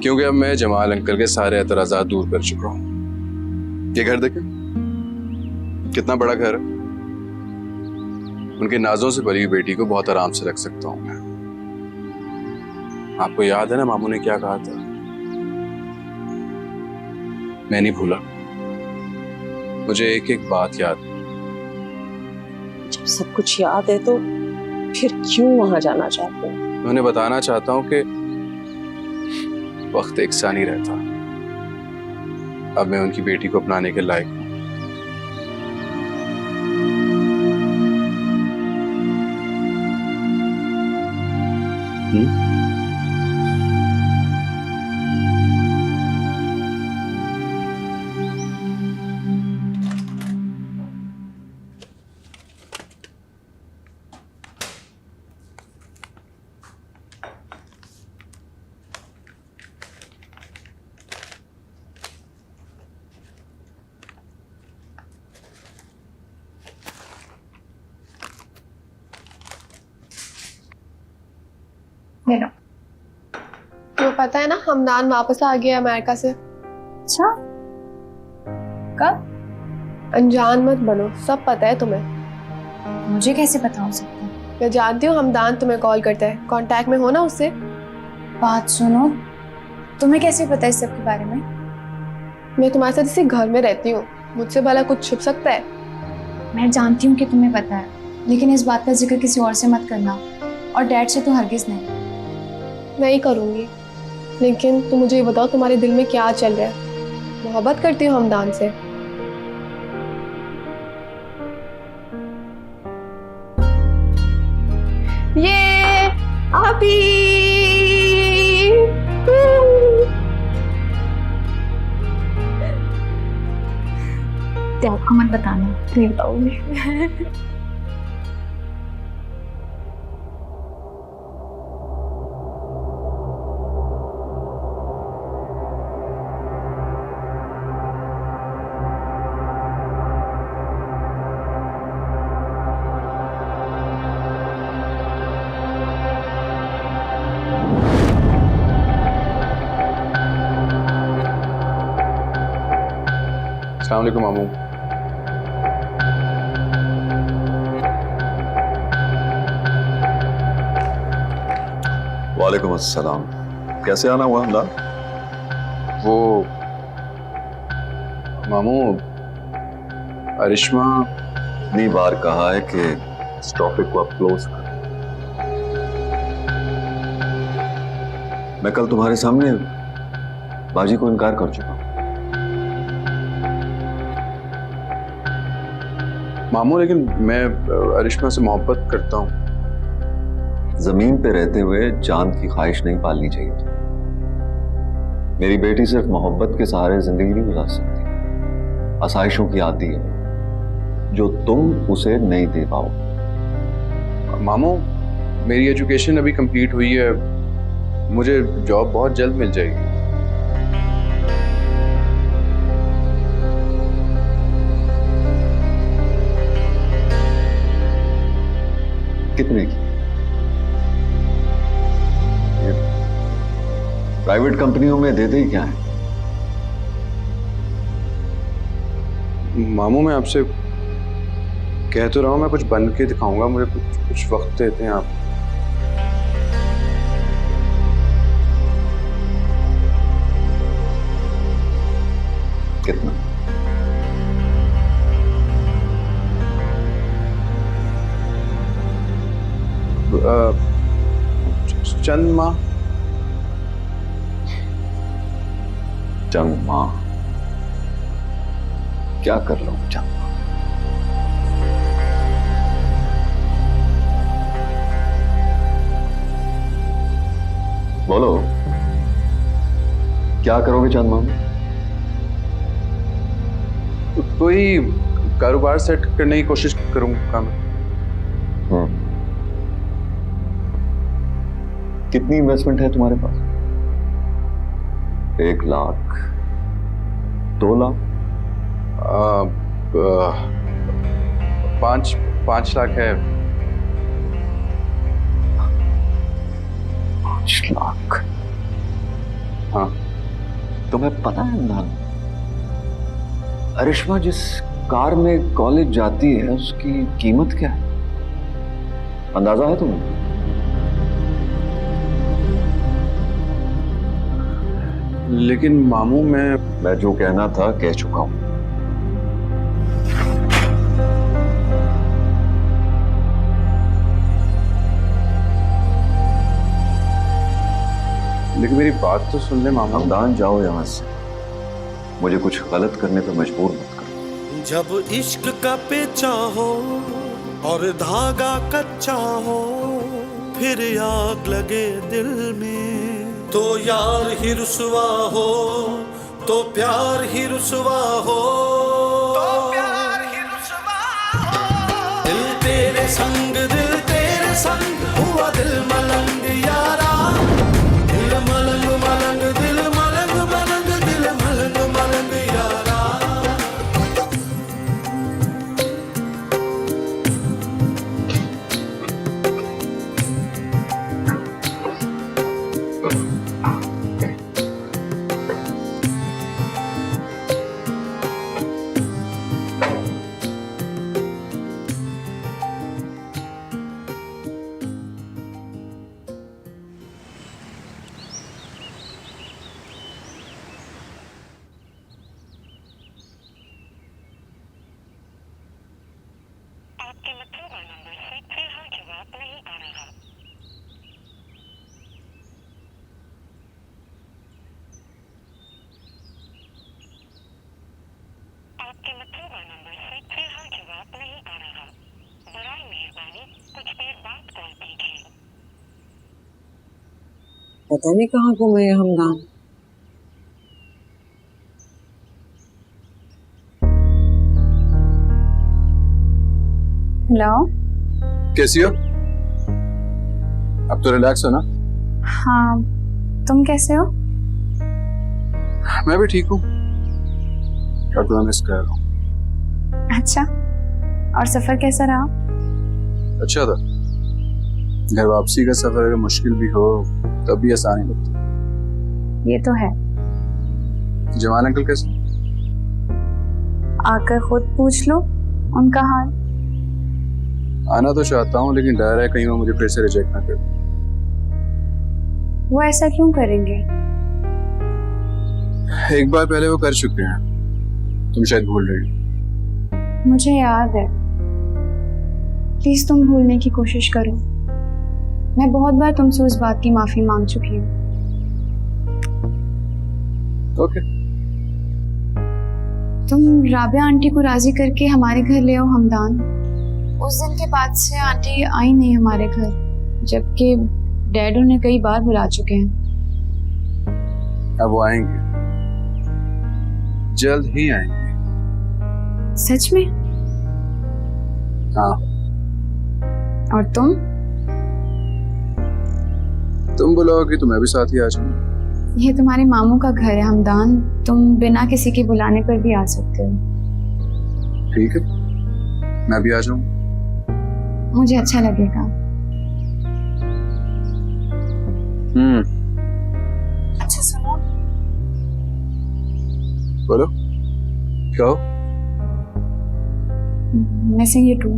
क्योंकि अब मैं जमाल अंकल के सारे एतराजात दूर कर चुका हूँ। ये घर देखें, कितना बड़ा घर है। उनके नाजों से भरी हुई बेटी को बहुत आराम से रख सकता हूँ मैं। आपको याद है ना मामू ने क्या कहा था? मैं नहीं भूला, मुझे एक एक बात याद।
जब सब कुछ याद है तो फिर क्यों वहां जाना चाहते हैं?
मैं उन्हें बताना चाहता हूं कि वक्त एक सा नहीं रहता। अब मैं उनकी बेटी को अपनाने के लायक हूं।
ले लो।
तो पता है ना, हमदान वापस आ गया अमेरिका से।
अच्छा, कब?
अनजान मत बनो, सब पता है तुम्हें।
मुझे कैसे पता हो सकता है?
मैं जानती हूँ हमदान तुम्हें कॉल करता है, कांटेक्ट में हो ना उससे।
बात सुनो, तुम्हें कैसे पता है इस सब के बारे में?
मैं तुम्हारे साथ इसी घर में रहती हूँ, मुझसे भला कुछ छुप सकता है?
मैं जानती हूँ कि तुम्हें पता है, लेकिन इस बात का जिक्र किसी और से मत करना, और डैड से तो हरगिज नहीं।
नहीं करूँगी, लेकिन तुम मुझे ये बताओ तुम्हारे दिल में क्या चल रहा है? मोहब्बत करती हो हमदान से? ये अभी
डैड को मत बताना। नहीं बताऊंगी।
अस्सलाम वालेकुम मामू।
वालेकुम अस्सलाम। कैसे आना हुआ हमदान?
वो मामू, अरिश्मा
इतनी बार कहा है कि इस टॉपिक को आप क्लोज कर। मैं कल तुम्हारे सामने बाजी को इनकार कर चुका हूं।
मामू, लेकिन मैं अरिश्मा से मोहब्बत करता हूँ।
जमीन पे रहते हुए चांद की ख्वाहिश नहीं पालनी चाहिए थी। मेरी बेटी सिर्फ मोहब्बत के सहारे जिंदगी नहीं गुजार सकती। आसाइशों की आती है जो तुम उसे नहीं दे पाओ।
मामू, मेरी एजुकेशन अभी कंप्लीट हुई है, मुझे जॉब बहुत जल्द मिल जाएगी।
कितने की? प्राइवेट कंपनियों में देते ही क्या है?
मामू, मैं आपसे कह तो रहा हूं, मैं कुछ बन के दिखाऊंगा, मुझे कुछ वक्त देते हैं आप।
कितना?
चंद माह।
चंद माह? क्या कर लो चंद माह? बोलो, क्या करोगे चंद माह में?
कोई कारोबार सेट करने की कोशिश करूंगा मैं।
कितनी इन्वेस्टमेंट है तुम्हारे पास? 1 लाख, 2 लाख?
5 लाख है।
5 लाख?
हाँ।
तुम्हें पता है ना, अरिश्मा जिस कार में कॉलेज जाती है उसकी कीमत क्या है? अंदाजा है तुम्हें?
लेकिन मामू, मैं
जो कहना था कह चुका हूं।
लेकिन मेरी बात तो सुन ले मामू।
हमदान, जाओ यहां से। मुझे कुछ गलत करने पर मजबूर मत करो।
जब इश्क का पेचा हो और धागा कच्चा हो, फिर आग लगे दिल में, तो यार ही रुसवा हो, तो प्यार ही रुसवा हो, तो प्यार ही रुसवा हो। दिल तेरे संग हुआ दिल मलंग यारा, दिल मलंग मलंग, दिल मलंग मलंग, दिल मलंग मलंग यारा।
पता नहीं कहाँ घूमे ये हमदान।
हेलो।
कैसी हो? अब तो रिलैक्स हो ना?
हाँ, तुम कैसे हो?
मैं भी ठीक हूँ। और तुम्हें मिस कर रहा हूँ।
अच्छा, और सफर कैसा रहा?
अच्छा था। घर वापसी का सफर अगर मुश्किल भी हो तब भी आसानी लगती।
ये तो है।
जमाल अंकल कैसे?
आकर खुद पूछ लो उनका हाल।
आना तो चाहता हूँ लेकिन डर है कहीं वो मुझे फिर से रिजेक्ट ना कर।
वो ऐसा क्यों करेंगे?
एक बार पहले वो कर चुके हैं, तुम शायद भूल रही हो।
मुझे याद है। प्लीज तुम भूलने की कोशिश करो। मैं बहुत बार तुमसे उस बात की माफी मांग चुकी हूँ।
ओके।
तुम राबिया आंटी को राजी करके हमारे घर ले आओ हमदान। उस दिन के बाद से आंटी आई नहीं हमारे घर, जबकि डैड उन्हें कई बार बुला चुके हैं।
अब वो आएंगे, जल्द ही आएंगे।
सच में?
हाँ।
और
तुम बुलाओगी तो मैं भी साथ ही आ जाऊंगा।
ये तुम्हारे मामू का घर है हमदान, तुम बिना किसी के बुलाने पर भी आ सकते हो।
ठीक है, मैं भी आ जाऊंगा।
मुझे अच्छा लगेगा। अच्छा सुनो।
बोलो। कहो।
Missing you too.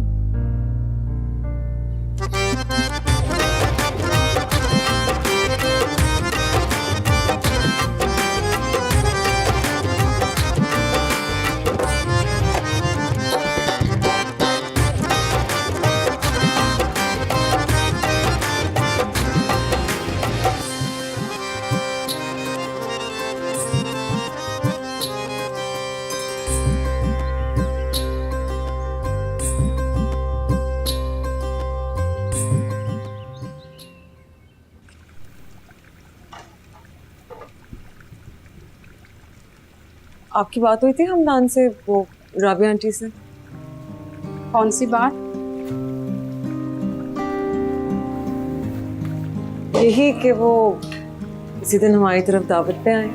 आपकी बात हुई थी हमदान से, वो राबिया आंटी से?
कौन सी बात?
यही कि वो इसी दिन हमारी तरफ दावत पे आए।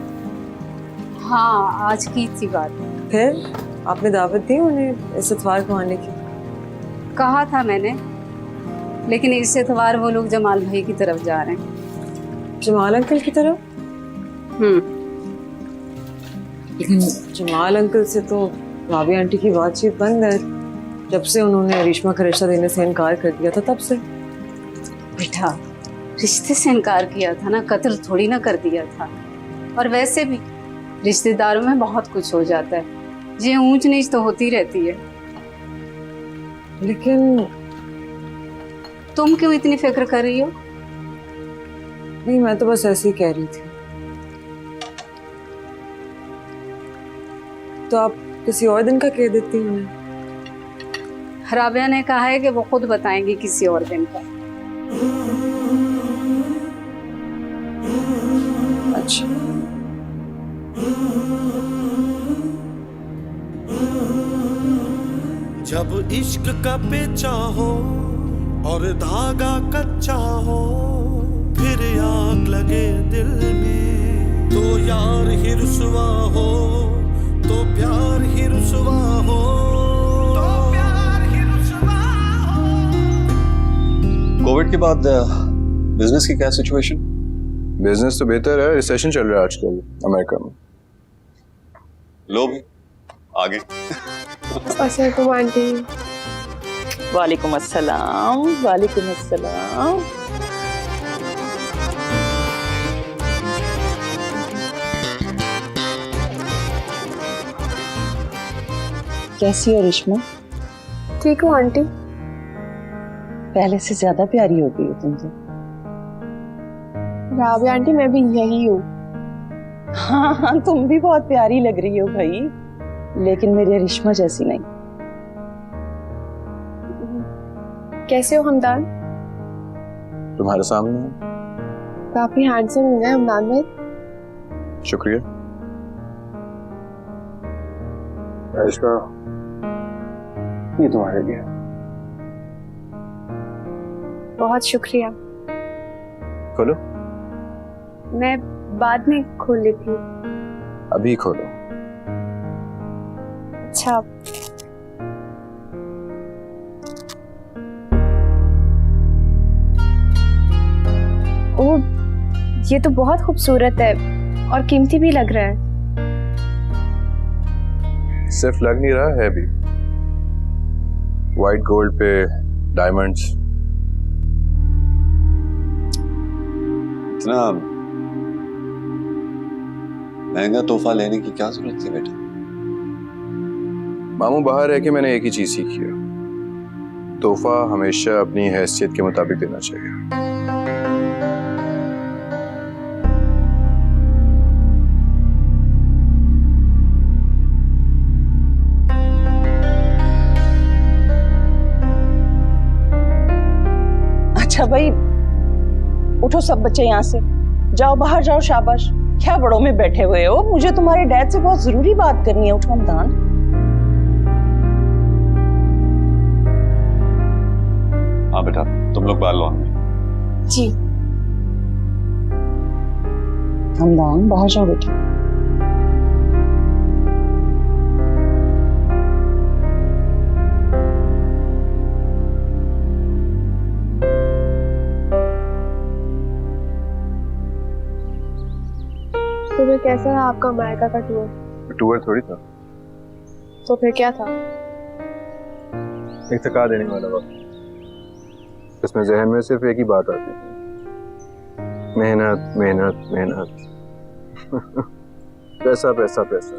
हाँ, आज की थी बात।
फिर आपने दावत दी उन्हें इस इतवार को आने की?
कहा था मैंने, लेकिन इस इतवार वो लोग जमाल भाई की तरफ जा रहे हैं।
जमाल अंकल की तरफ? लेकिन जमाल अंकल से तो राबिया आंटी की बातचीत बंद है, जब से उन्होंने रेशमा का रिश्ता देने से इनकार कर दिया था तब से।
बेटा, रिश्ते से इनकार किया था ना, कत्ल थोड़ी ना कर दिया था। और वैसे भी रिश्तेदारों में बहुत कुछ हो जाता है, ये ऊंच नीच तो होती रहती है।
लेकिन
तुम क्यों इतनी फिक्र कर रही हो?
नहीं, मैं तो बस ऐसे ही कह रही थी। तो आप किसी और दिन का कह देती उन्हें।
राबिया ने कहा है कि वो खुद बताएंगी किसी और दिन का।
अच्छा।
जब इश्क का पेचा हो और धागा कच्चा हो, फिर आग लगे दिल में, तो यार ही रुसवा हो, तो प्यार ही रुसवा हो, तो प्यार ही रुसवा हो।
कोविड के बाद बिजनेस की क्या सिचुएशन?
बिजनेस तो बेहतर है, रिसेशन चल रहा है आजकल अमेरिका में।
लो भी आगे।
अस्सलाम आंटी।
वालेकुम अस्सलाम। वालेकुम अस्सलाम। कैसी हो रेशमा?
ठीक हूँ आंटी।
पहले से ज्यादा प्यारी हो गई हो तुम तो।
राबिया आंटी, मैं भी यही हूँ।
हाँ हाँ, तुम भी बहुत प्यारी लग रही हो भाई, लेकिन मेरी रेशमा जैसी नहीं।
कैसे हो हमदान?
तुम्हारे सामने हूं।
काफी हैंडसम हो गए हमदान भाई।
शुक्रिया। आयशा, ये तुम्हारे लिए।
बहुत शुक्रिया।
खोलो।
मैं बाद में खोल लेती हूँ।
अभी खोलो।
अच्छा। ओह, ये तो बहुत खूबसूरत है और कीमती भी लग रहा है।
सिर्फ लग नहीं रहा है भी। व्हाइट गोल्ड पे डायमंड्स।
इतना महंगा तोहफा लेने की क्या जरूरत थी बेटा?
मामू, बाहर रह के मैंने एक ही चीज सीखी है, तोहफा हमेशा अपनी हैसियत के मुताबिक देना चाहिए।
अच्छा भाई, उठो सब बच्चे यहाँ से, जाओ बाहर जाओ, शाबाश। क्या बड़ों में बैठे हुए हो? मुझे तुम्हारे डैड से बहुत जरूरी बात करनी है। उठो हमदान।
हाँ बेटा, तुम लोग बाहर लॉन में।
जी।
हमदान, बाहर जाओ बेटा।
तो फिर कैसा रहा आपका मायका का टूर?
टूर थोड़ी था,
तो फिर क्या था?
एक थका देने वाला वक्त। इसमें जहन में सिर्फ एक ही बात आती थी, मेहनत मेहनत मेहनत। पैसा पैसा पैसा,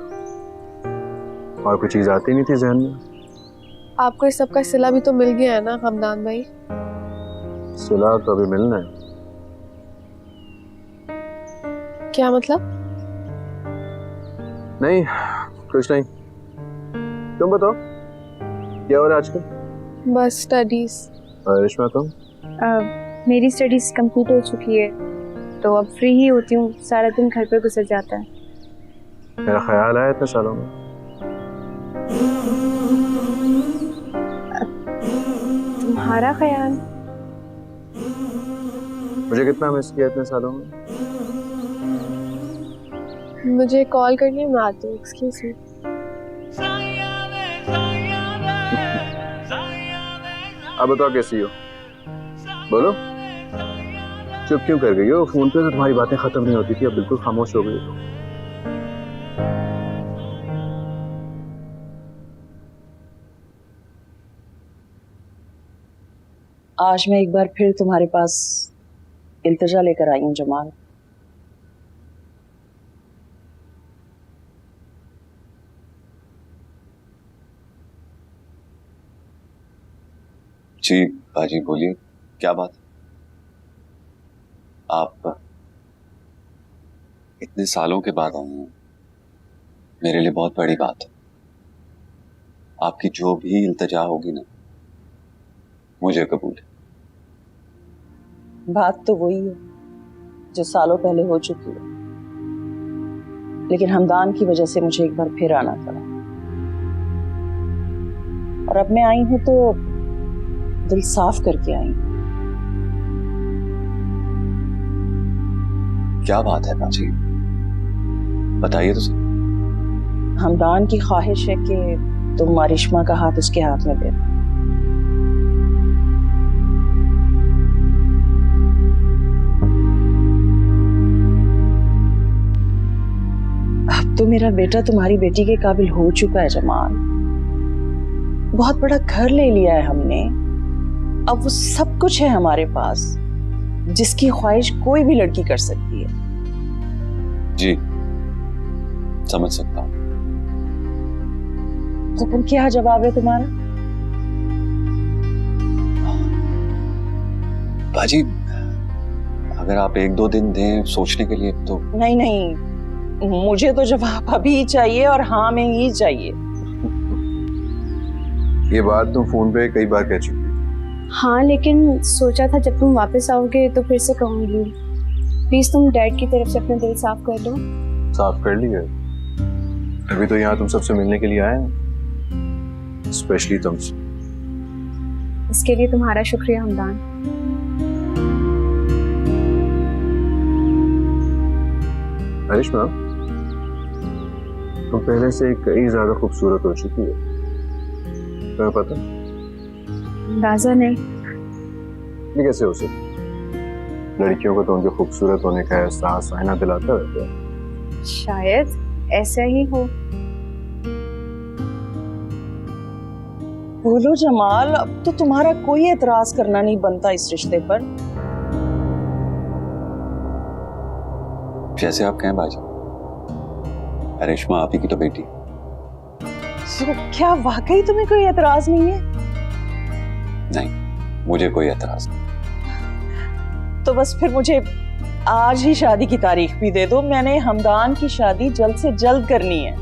और कोई चीज आती नहीं थी जहन में।
आपको इस सब का सिला भी तो मिल गया है ना हमदान भाई?
सिला तो अभी मिलना है।
क्या मतलब?
नहीं, कुछ नहीं। तुम बताओ, क्या हो रहा है आजकल?
बस स्टडीज।
और रेशमा तुम?
मेरी स्टडीज कंप्लीट हो चुकी है, तो अब फ्री ही होती हूँ। सारा दिन घर पे गुजर जाता है।
मेरा ख्याल आया इतने सालों में।
तुम्हारा ख्याल?
मुझे कितना मिस किया इतने सालों में।
मुझे कॉल करनी, मैं आती हूँ। Excuse me.
अब बताओ कैसी हो? बोलो, चुप क्यों कर गई हो? फोन पे तो तुम्हारी बातें खत्म नहीं होती थी, अब बिल्कुल खामोश हो गई हो।
आज मैं एक बार फिर तुम्हारे पास इल्तिजा लेकर आई हूँ जमाल।
जी बाजी, बोलिए, क्या बात? आप इतने सालों के बाद आए हैं, मेरे लिए बहुत बड़ी बात है। आपकी जो भी इल्तिजा होगी ना, मुझे कबूल है।
बात तो वही है जो सालों पहले हो चुकी है, लेकिन हमदान की वजह से मुझे एक बार फिर आना पड़ा। और अब मैं आई हूं तो दिल साफ करके आई हूं।
क्या बात है बाजी, बताइए तो सही।
हमदान की ख्वाहिश है कि तुम मारिश्मा का हाथ उसके हाथ में दे दो। अब तो मेरा बेटा तुम्हारी बेटी के काबिल हो चुका है जमाल। बहुत बड़ा घर ले लिया है हमने, अब वो सब कुछ है हमारे पास जिसकी ख्वाहिश कोई भी लड़की कर सकती है।
जी समझ सकता हूँ।
तो फिर क्या जवाब है तुम्हारा?
बाजी, अगर आप 1-2 दिन दें सोचने के लिए तो।
नहीं नहीं, मुझे तो जवाब अभी ही चाहिए, और हाँ में ही चाहिए।
ये बात तुम फोन पे कई बार कह चुकी,
हाँ, लेकिन सोचा था जब तुम वापस आओगे तो फिर से कहूँगी। प्लीज तुम डैड की तरफ से अपना दिल साफ कर लो।
साफ कर लिया? अभी तो यहाँ तुम सबसे मिलने के लिए आए हैं, स्पेशली तुमसे।
इसके लिए तुम्हारा शुक्रिया हमदान।
करिश्मा, तुम पहले से कई ज्यादा खूबसूरत हो चुकी है, तुम्हें पता?
अंदाजा नहीं।
ये कैसे हो सकता? लड़कियों को तो उनके खूबसूरत होने का एहसास आईना दिलाता रहता है।
शायद ऐसा ही हो।
बोलो जमाल, अब तो तुम्हारा कोई एतराज करना नहीं बनता इस रिश्ते पर।
जैसे आप कहें बाजी, करिश्मा आप ही की तो बेटी।
तो क्या वाकई तुम्हें कोई एतराज नहीं है?
नहीं, मुझे कोई एतराज नहीं।
तो बस फिर मुझे आज ही शादी की तारीख भी दे दो। मैंने हमदान की शादी जल्द से जल्द करनी है।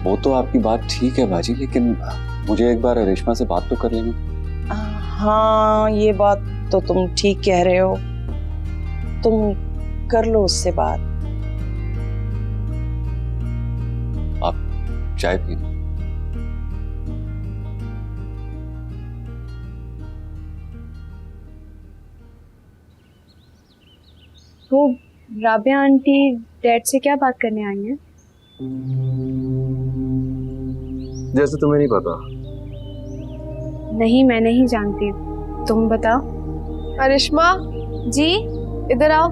वो तो आपकी बात ठीक है बाजी, लेकिन मुझे एक बार रेशमा से बात तो कर लेनी।
हाँ, ये बात तो तुम ठीक कह रहे हो। तुम कर लो उससे बात।
आप चाय पी।
वो राबिया आंटी डैड से क्या बात करने आई हैं?
जैसे तुम्हें नहीं पता।
नहीं, मैं नहीं जानती, तुम बताओ।
करिश्मा
जी,
इधर आओ।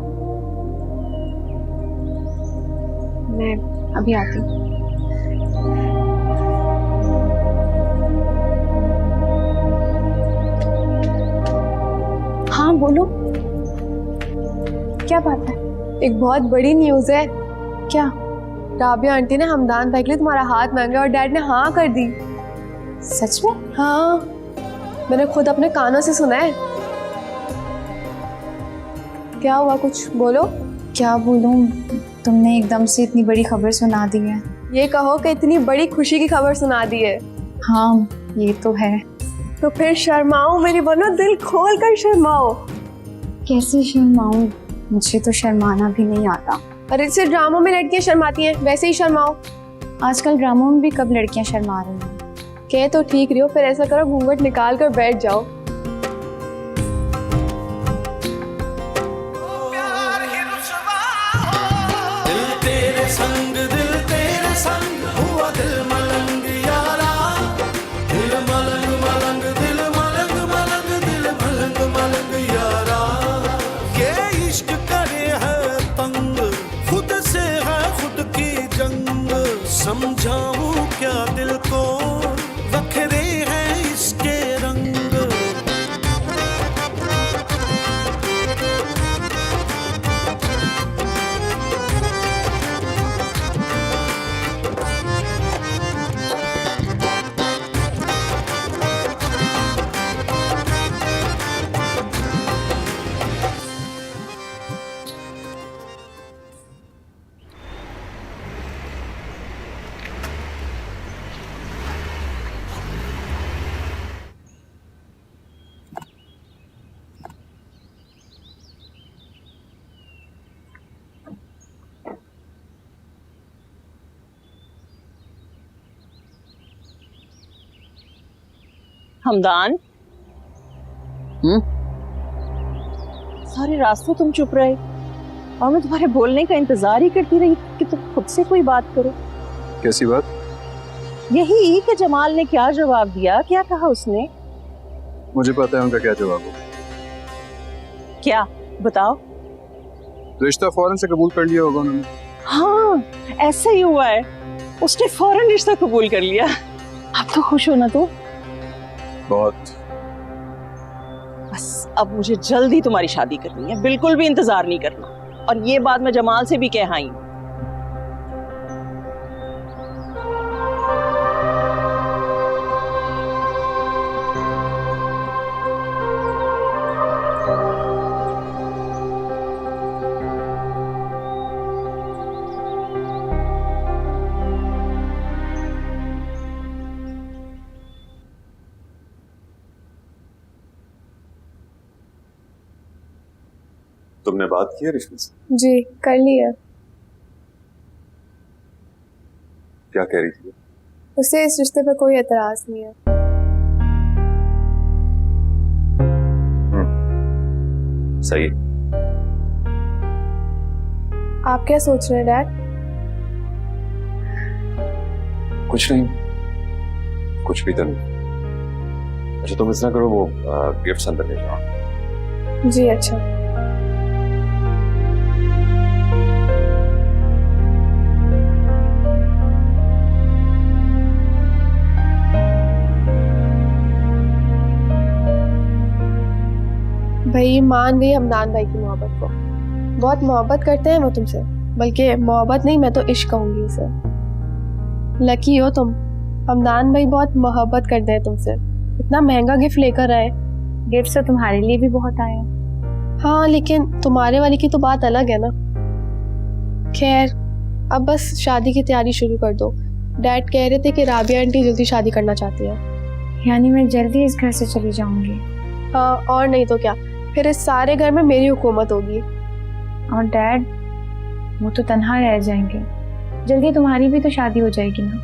मैं अभी आती हूँ। हाँ बोलो, क्या बात है?
एक बहुत बड़ी न्यूज़ है।
क्या?
राबिया आंटी ने हमदान भाई के लिए तुम्हारा हाथ मांगा और डैड ने हाँ कर दी।
सच में?
हाँ, मैंने खुद अपने कानों से सुना है। क्या हुआ, कुछ बोलो।
क्या बोलूं, तुमने एकदम से इतनी बड़ी खबर सुना दी है।
ये कहो कि इतनी बड़ी खुशी की खबर सुना दी है।
हाँ, ये तो है।
तो फिर शर्माओ मेरी बनो, दिल खोल कर शर्माओ।
कैसे शर्माऊं? मुझे तो शर्माना भी नहीं आता।
अरे जैसे ड्रामों में लड़कियां शर्माती हैं वैसे ही शर्माओ।
आजकल ड्रामों में भी कब लड़कियां शर्मा रही हैं।
कह तो ठीक रही हो, फिर ऐसा करो घूंघट निकाल कर बैठ जाओ।
दिल तेरे संग हुआ दिल मलंग यारा, दिल मलंग मलंग दिल मलंग मलंग दिल मलंग मलंग यारा। ये इश्क करे है तंग, खुद से है खुद की जंग। समझाऊं क्या दिल को, वखरे हैं इसके रंग।
हमदान, सारे रास्ते तुम चुप रहे और मैं तुम्हारे बोलने का इंतजार ही करती रही कि तुम खुद से कोई बात करो।
कैसी बात?
यही कि जमाल ने क्या जवाब दिया, क्या कहा उसने?
मुझे पता है उनका क्या जवाब होगा।
क्या? बताओ।
रिश्ता फौरन से कबूल कर लिया होगा उन्होंने।
हाँ, ऐसा ही हुआ है। उसने फौरन रिश्ता कबूल कर लिया। अब तो खुश हो ना तू?
बहुत।
बस अब मुझे जल्दी तुम्हारी शादी करनी है, बिल्कुल भी इंतजार नहीं करना। और ये बात मैं जमाल से भी कह आई हूं।
तुमने बात की है रिश्ते से?
जी कर ली है।
क्या कह रही थी?
उसे इस रिश्ते पर कोई एतराज नहीं है।
सही।
आप क्या सोच रहे हैं डैड?
कुछ नहीं, कुछ भी तो नहीं। अच्छा तुम इतना करो, वो गिफ्ट्स अंदर ले जाओ।
जी अच्छा। भाई मान गई हमदान भाई की मोहब्बत को। बहुत मोहब्बत करते हैं वो तुमसे, बल्कि मोहब्बत नहीं मैं तो इश्क कहूंगी उसे। लकी हो तुम, हमदान भाई बहुत मोहब्बत करते हैं तुमसे। इतना महंगा गिफ्ट लेकर आए।
गिफ्ट तो तुम्हारे लिए भी बहुत आया।
हाँ लेकिन तुम्हारे वाली की तो बात अलग है ना। खैर अब बस शादी की तैयारी शुरू कर दो। डैड कह रहे थे कि राबिया आंटी जल्दी शादी करना चाहती है।
यानी मैं जल्दी इस घर से चली जाऊंगी?
हाँ और नहीं तो क्या, फिर इस सारे घर में मेरी हुकूमत होगी।
और डैड वो तो तन्हा रह जाएंगे। जल्दी तुम्हारी भी तो शादी हो जाएगी ना।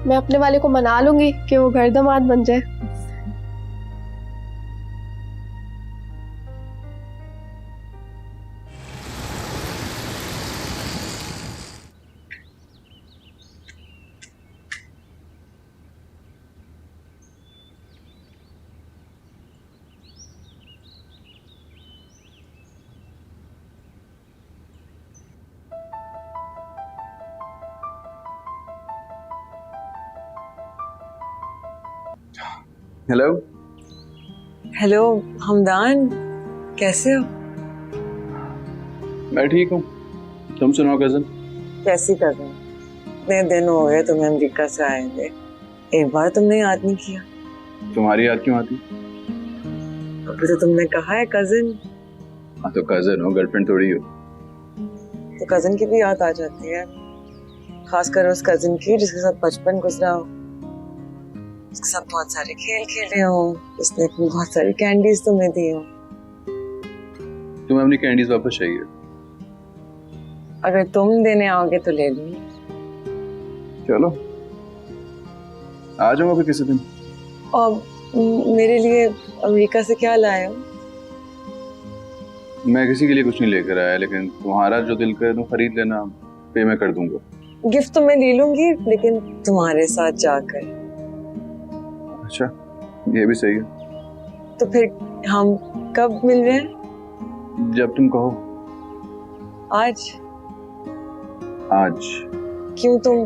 मैं अपने वाले को मना लूंगी कि वो घर दामाद बन जाए।
हेलो।
हेलो हमदान, कैसे हो?
मैं ठीक हूँ, तुम सुनाओ कजन।
कैसी कर रहे हो? इतने दिन हो गए तुम्हें अमेरिका से आए थे, एक बार तुमने याद नहीं किया।
तुम्हारी याद क्यों आती?
अभी तो तुमने कहा है कजिन।
हाँ तो कजन हो, गर्लफ्रेंड थोड़ी हो।
तो कजिन की भी याद आ जाती है, खासकर उस कजिन की जिसके साथ बचपन गुजरा हो, उसके साथ बहुत सारे खेल खेले हो, जिसने बहुत सारी कैंडीज तुम्हें दी हो।
तुम्हें अपनी कैंडीज वापस चाहिए?
अगर तुम देने आओगे तो ले लूंगी।
चलो आ जाऊंगा फिर किसी दिन।
और मेरे लिए अमेरिका से क्या लाए हो?
मैं किसी के लिए कुछ नहीं लेकर आया, लेकिन तुम्हारा जो दिल करे तुम खरीद लेना, पे मैं कर दूंगा।
गिफ्ट तो मैं ले लूंगी, लेकिन तुम्हारे साथ जाकर।
अच्छा ये भी सही है।
तो फिर हम कब मिल रहे हैं?
जब तुम कहो।
आज?
आज?
क्यों, तुम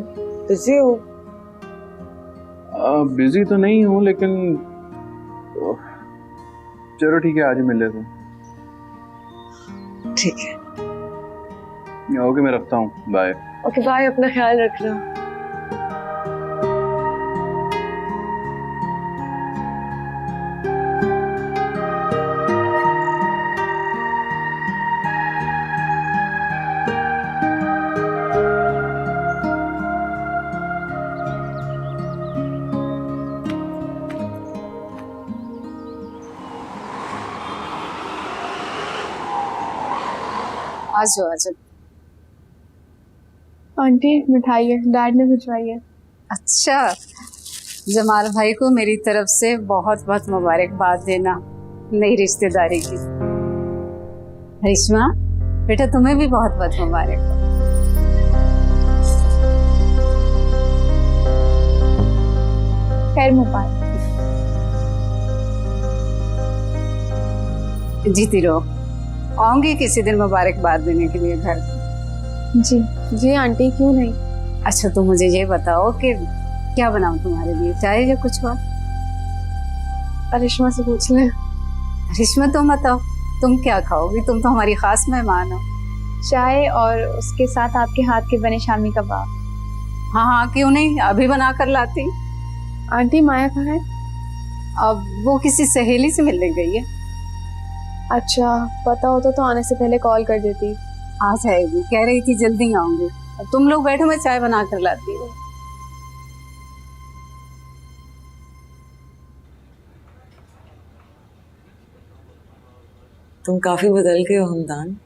बिजी हो?
बिजी तो नहीं हूँ, लेकिन चलो ठीक है, आज ही मिल लेते हैं।
ठीक है।
ओके मैं रखता हूँ, बाय।
ओके बाय, अपना ख्याल रखना।
आ जाओ आ जाओ।
आंटी मिठाई है, डैड ने भिजवाई है।
अच्छा, जमाल भाई को मेरी तरफ से बहुत बहुत मुबारकबाद देना नई रिश्तेदारी की। रेशमा बेटा तुम्हें भी बहुत बहुत मुबारक।
खैर मुबारक।
जीती रहो, आऊंगी किसी दिन मुबारकबाद देने के लिए घर।
जी जी आंटी, क्यों नहीं।
अच्छा तो मुझे ये बताओ कि क्या बनाऊं तुम्हारे लिए, चाय या कुछ और?
रिश्मा से पूछ ले।
रिश्मा तुम बताओ, तुम क्या खाओगी? तुम तो हमारी खास मेहमान हो।
चाय और उसके साथ आपके हाथ के बने शामी कबाब।
हाँ हाँ क्यों नहीं, अभी बना कर लाती।
आंटी माया कहाँ है?
अब वो किसी सहेली से मिलने गई है।
अच्छा, पता होता तो आने से पहले कॉल कर देती।
आ जाएगी, कह रही थी जल्दी आऊंगी। तुम लोग बैठो, मैं चाय बना कर लाती हूँ।
तुम काफी बदल गए हो हमदान।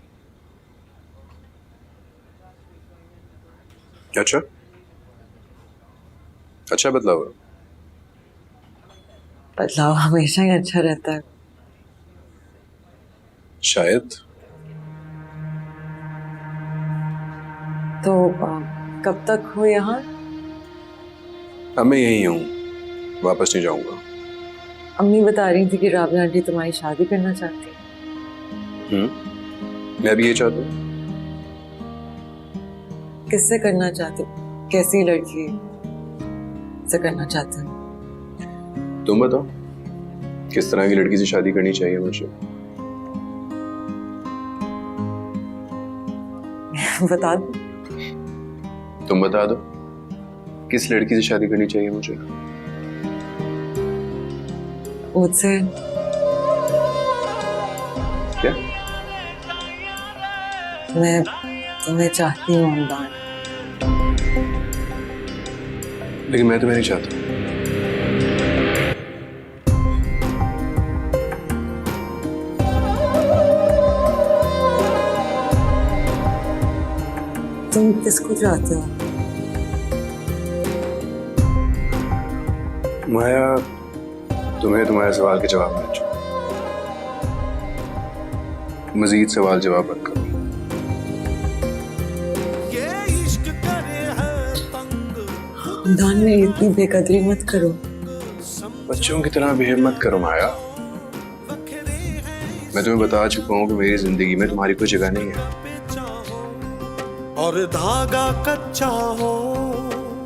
अच्छा अच्छा बदलाव है।
बदलाव हमेशा ही अच्छा रहता है।
शायद।
तो कब तक हो यहाँ?
अब मैं यही हूँ, वापस नहीं जाऊंगा।
अम्मी बता रही थी कि राबिया आंटी तुम्हारी शादी करना चाहती है।
मैं भी ये चाहता हूँ।
किससे करना चाहते हो? कैसी लड़की से करना चाहते हो?
तुम बताओ, किस तरह की लड़की से शादी करनी चाहिए मुझे?
बता दो।
तुम बता दो, किस लड़की से शादी करनी चाहिए मुझे?
मुझसे।
क्या?
मैं तुम्हें चाहती हूँ हमदान।
लेकिन मैं तुम्हें नहीं चाहता।
तुम किसको चाहते हो?
माया, तुम्हें तुम्हारे सवाल के जवाब मिल चुके। मजीद सवाल जवाब मत करो।
हमदान में इतनी बेकदरी मत करो।
बच्चों की तरह बिहेव मत करो माया। मैं तुम्हें बता चुका हूँ कि मेरी जिंदगी में तुम्हारी कोई जगह नहीं है।
और धागा कच्चा हो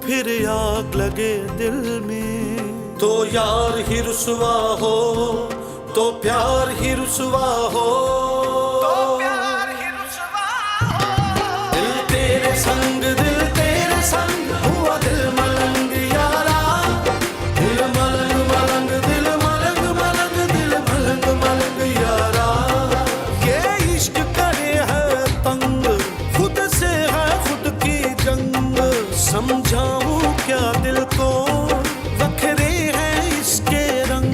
फिर आग लगे दिल में, तो यार ही रुसवा हो तो प्यार ही रुसवा हो। दिल तेरे संग हुआ दिल मलंग यारा। दिल मलंग मलंग दिल मलंग मलंग दिल मलंग मलंग यारा। ये इश्क करे है तंग, खुद से है खुद की जंग। समझाऊं क्या दिल को, वखरे हैं इसके रंग।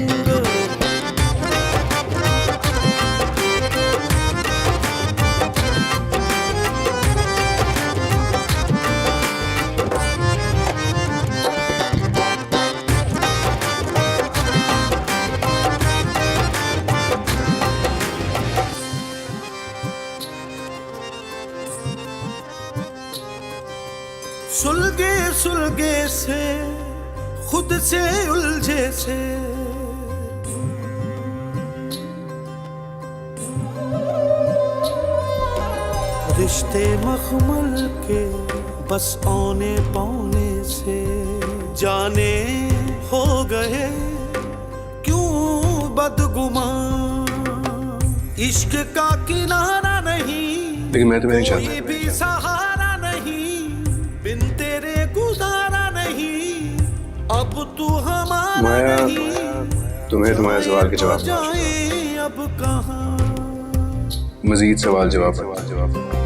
सुलगे सुलगे से खुद से उलझे से, रिश्ते मखमल के बस औने पौने से। जाने हो गए क्यों बदगुमान, इश्क का किनारा नहीं,
लेकिन मैं तुम्हें नहीं
कोई
चाहता।
भी सहारा नहीं, बिन तेरे गुजारा नहीं। अब तू हमारा
माया,
नहीं,
तुम्हें तुम्हारे सवाल के जवाब मिल चुके।
जाए अब कहाँ।
मजीद सवाल जवाब मत।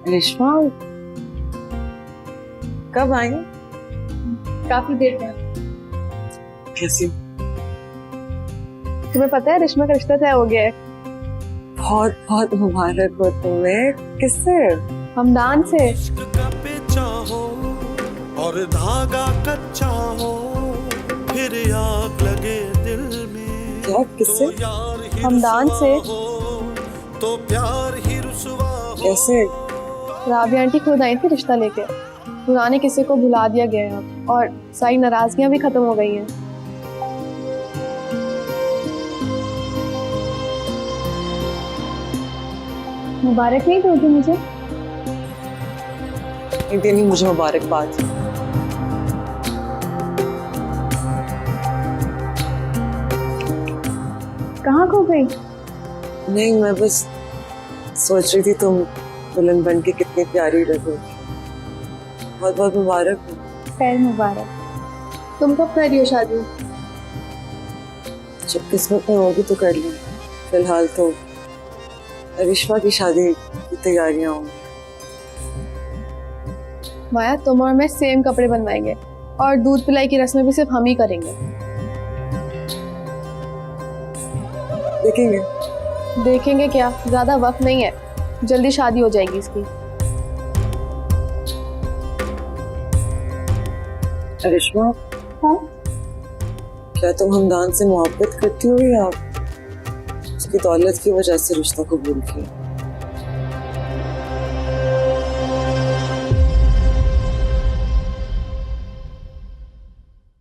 रेशमा कब आई?
काफी देर में।
कैसी?
तुम्हें पता है रिश्मा का रिश्ता तय हो गया है।
बहुत बहुत मुबारक हो तुम्हें। किससे? हमदान से।
इश्क का पेचा हो और धागा कच्चा हो, फिर आग लगे दिल में।
क्या? किससे?
तो यार ही
हमदान
रुसवा
से।
हो, तो प्यार ही रुसवा हो।
कैसे?
राबिया आंटी खुद आई थी रिश्ता लेके। पुराने किस्से को भुला दिया गया है अब, और सारी नाराजगियां भी खत्म हो गई हैं। मुबारक नहीं दोगे मुझे?
एक दिन ही मुझे मुबारकबाद।
कहाँ खो गई?
नहीं, मैं बस सोच रही थी तुम दुल्हन बन के कितनी प्यारी लगोगी। बहुत बहुत मुबारक हो।
खैर मुबारक। तुम कब कर रही हो शादी?
जब किस्मत में होगी तो कर लें। फिलहाल तो रिश्मा की शादी की तैयारियां होंगी।
माया, तुम और मैं सेम कपड़े बनवाएंगे और दूध पिलाई की रस्में भी सिर्फ हम ही करेंगे।
देखेंगे।
देखेंगे क्या, ज्यादा वक्त नहीं है, जल्दी शादी हो जाएगी इसकी।
करिश्मा,
हाँ?
क्या तुम हमदान से मोहब्बत करती हो या उसकी दौलत की वजह से रिश्ता कबूल किया?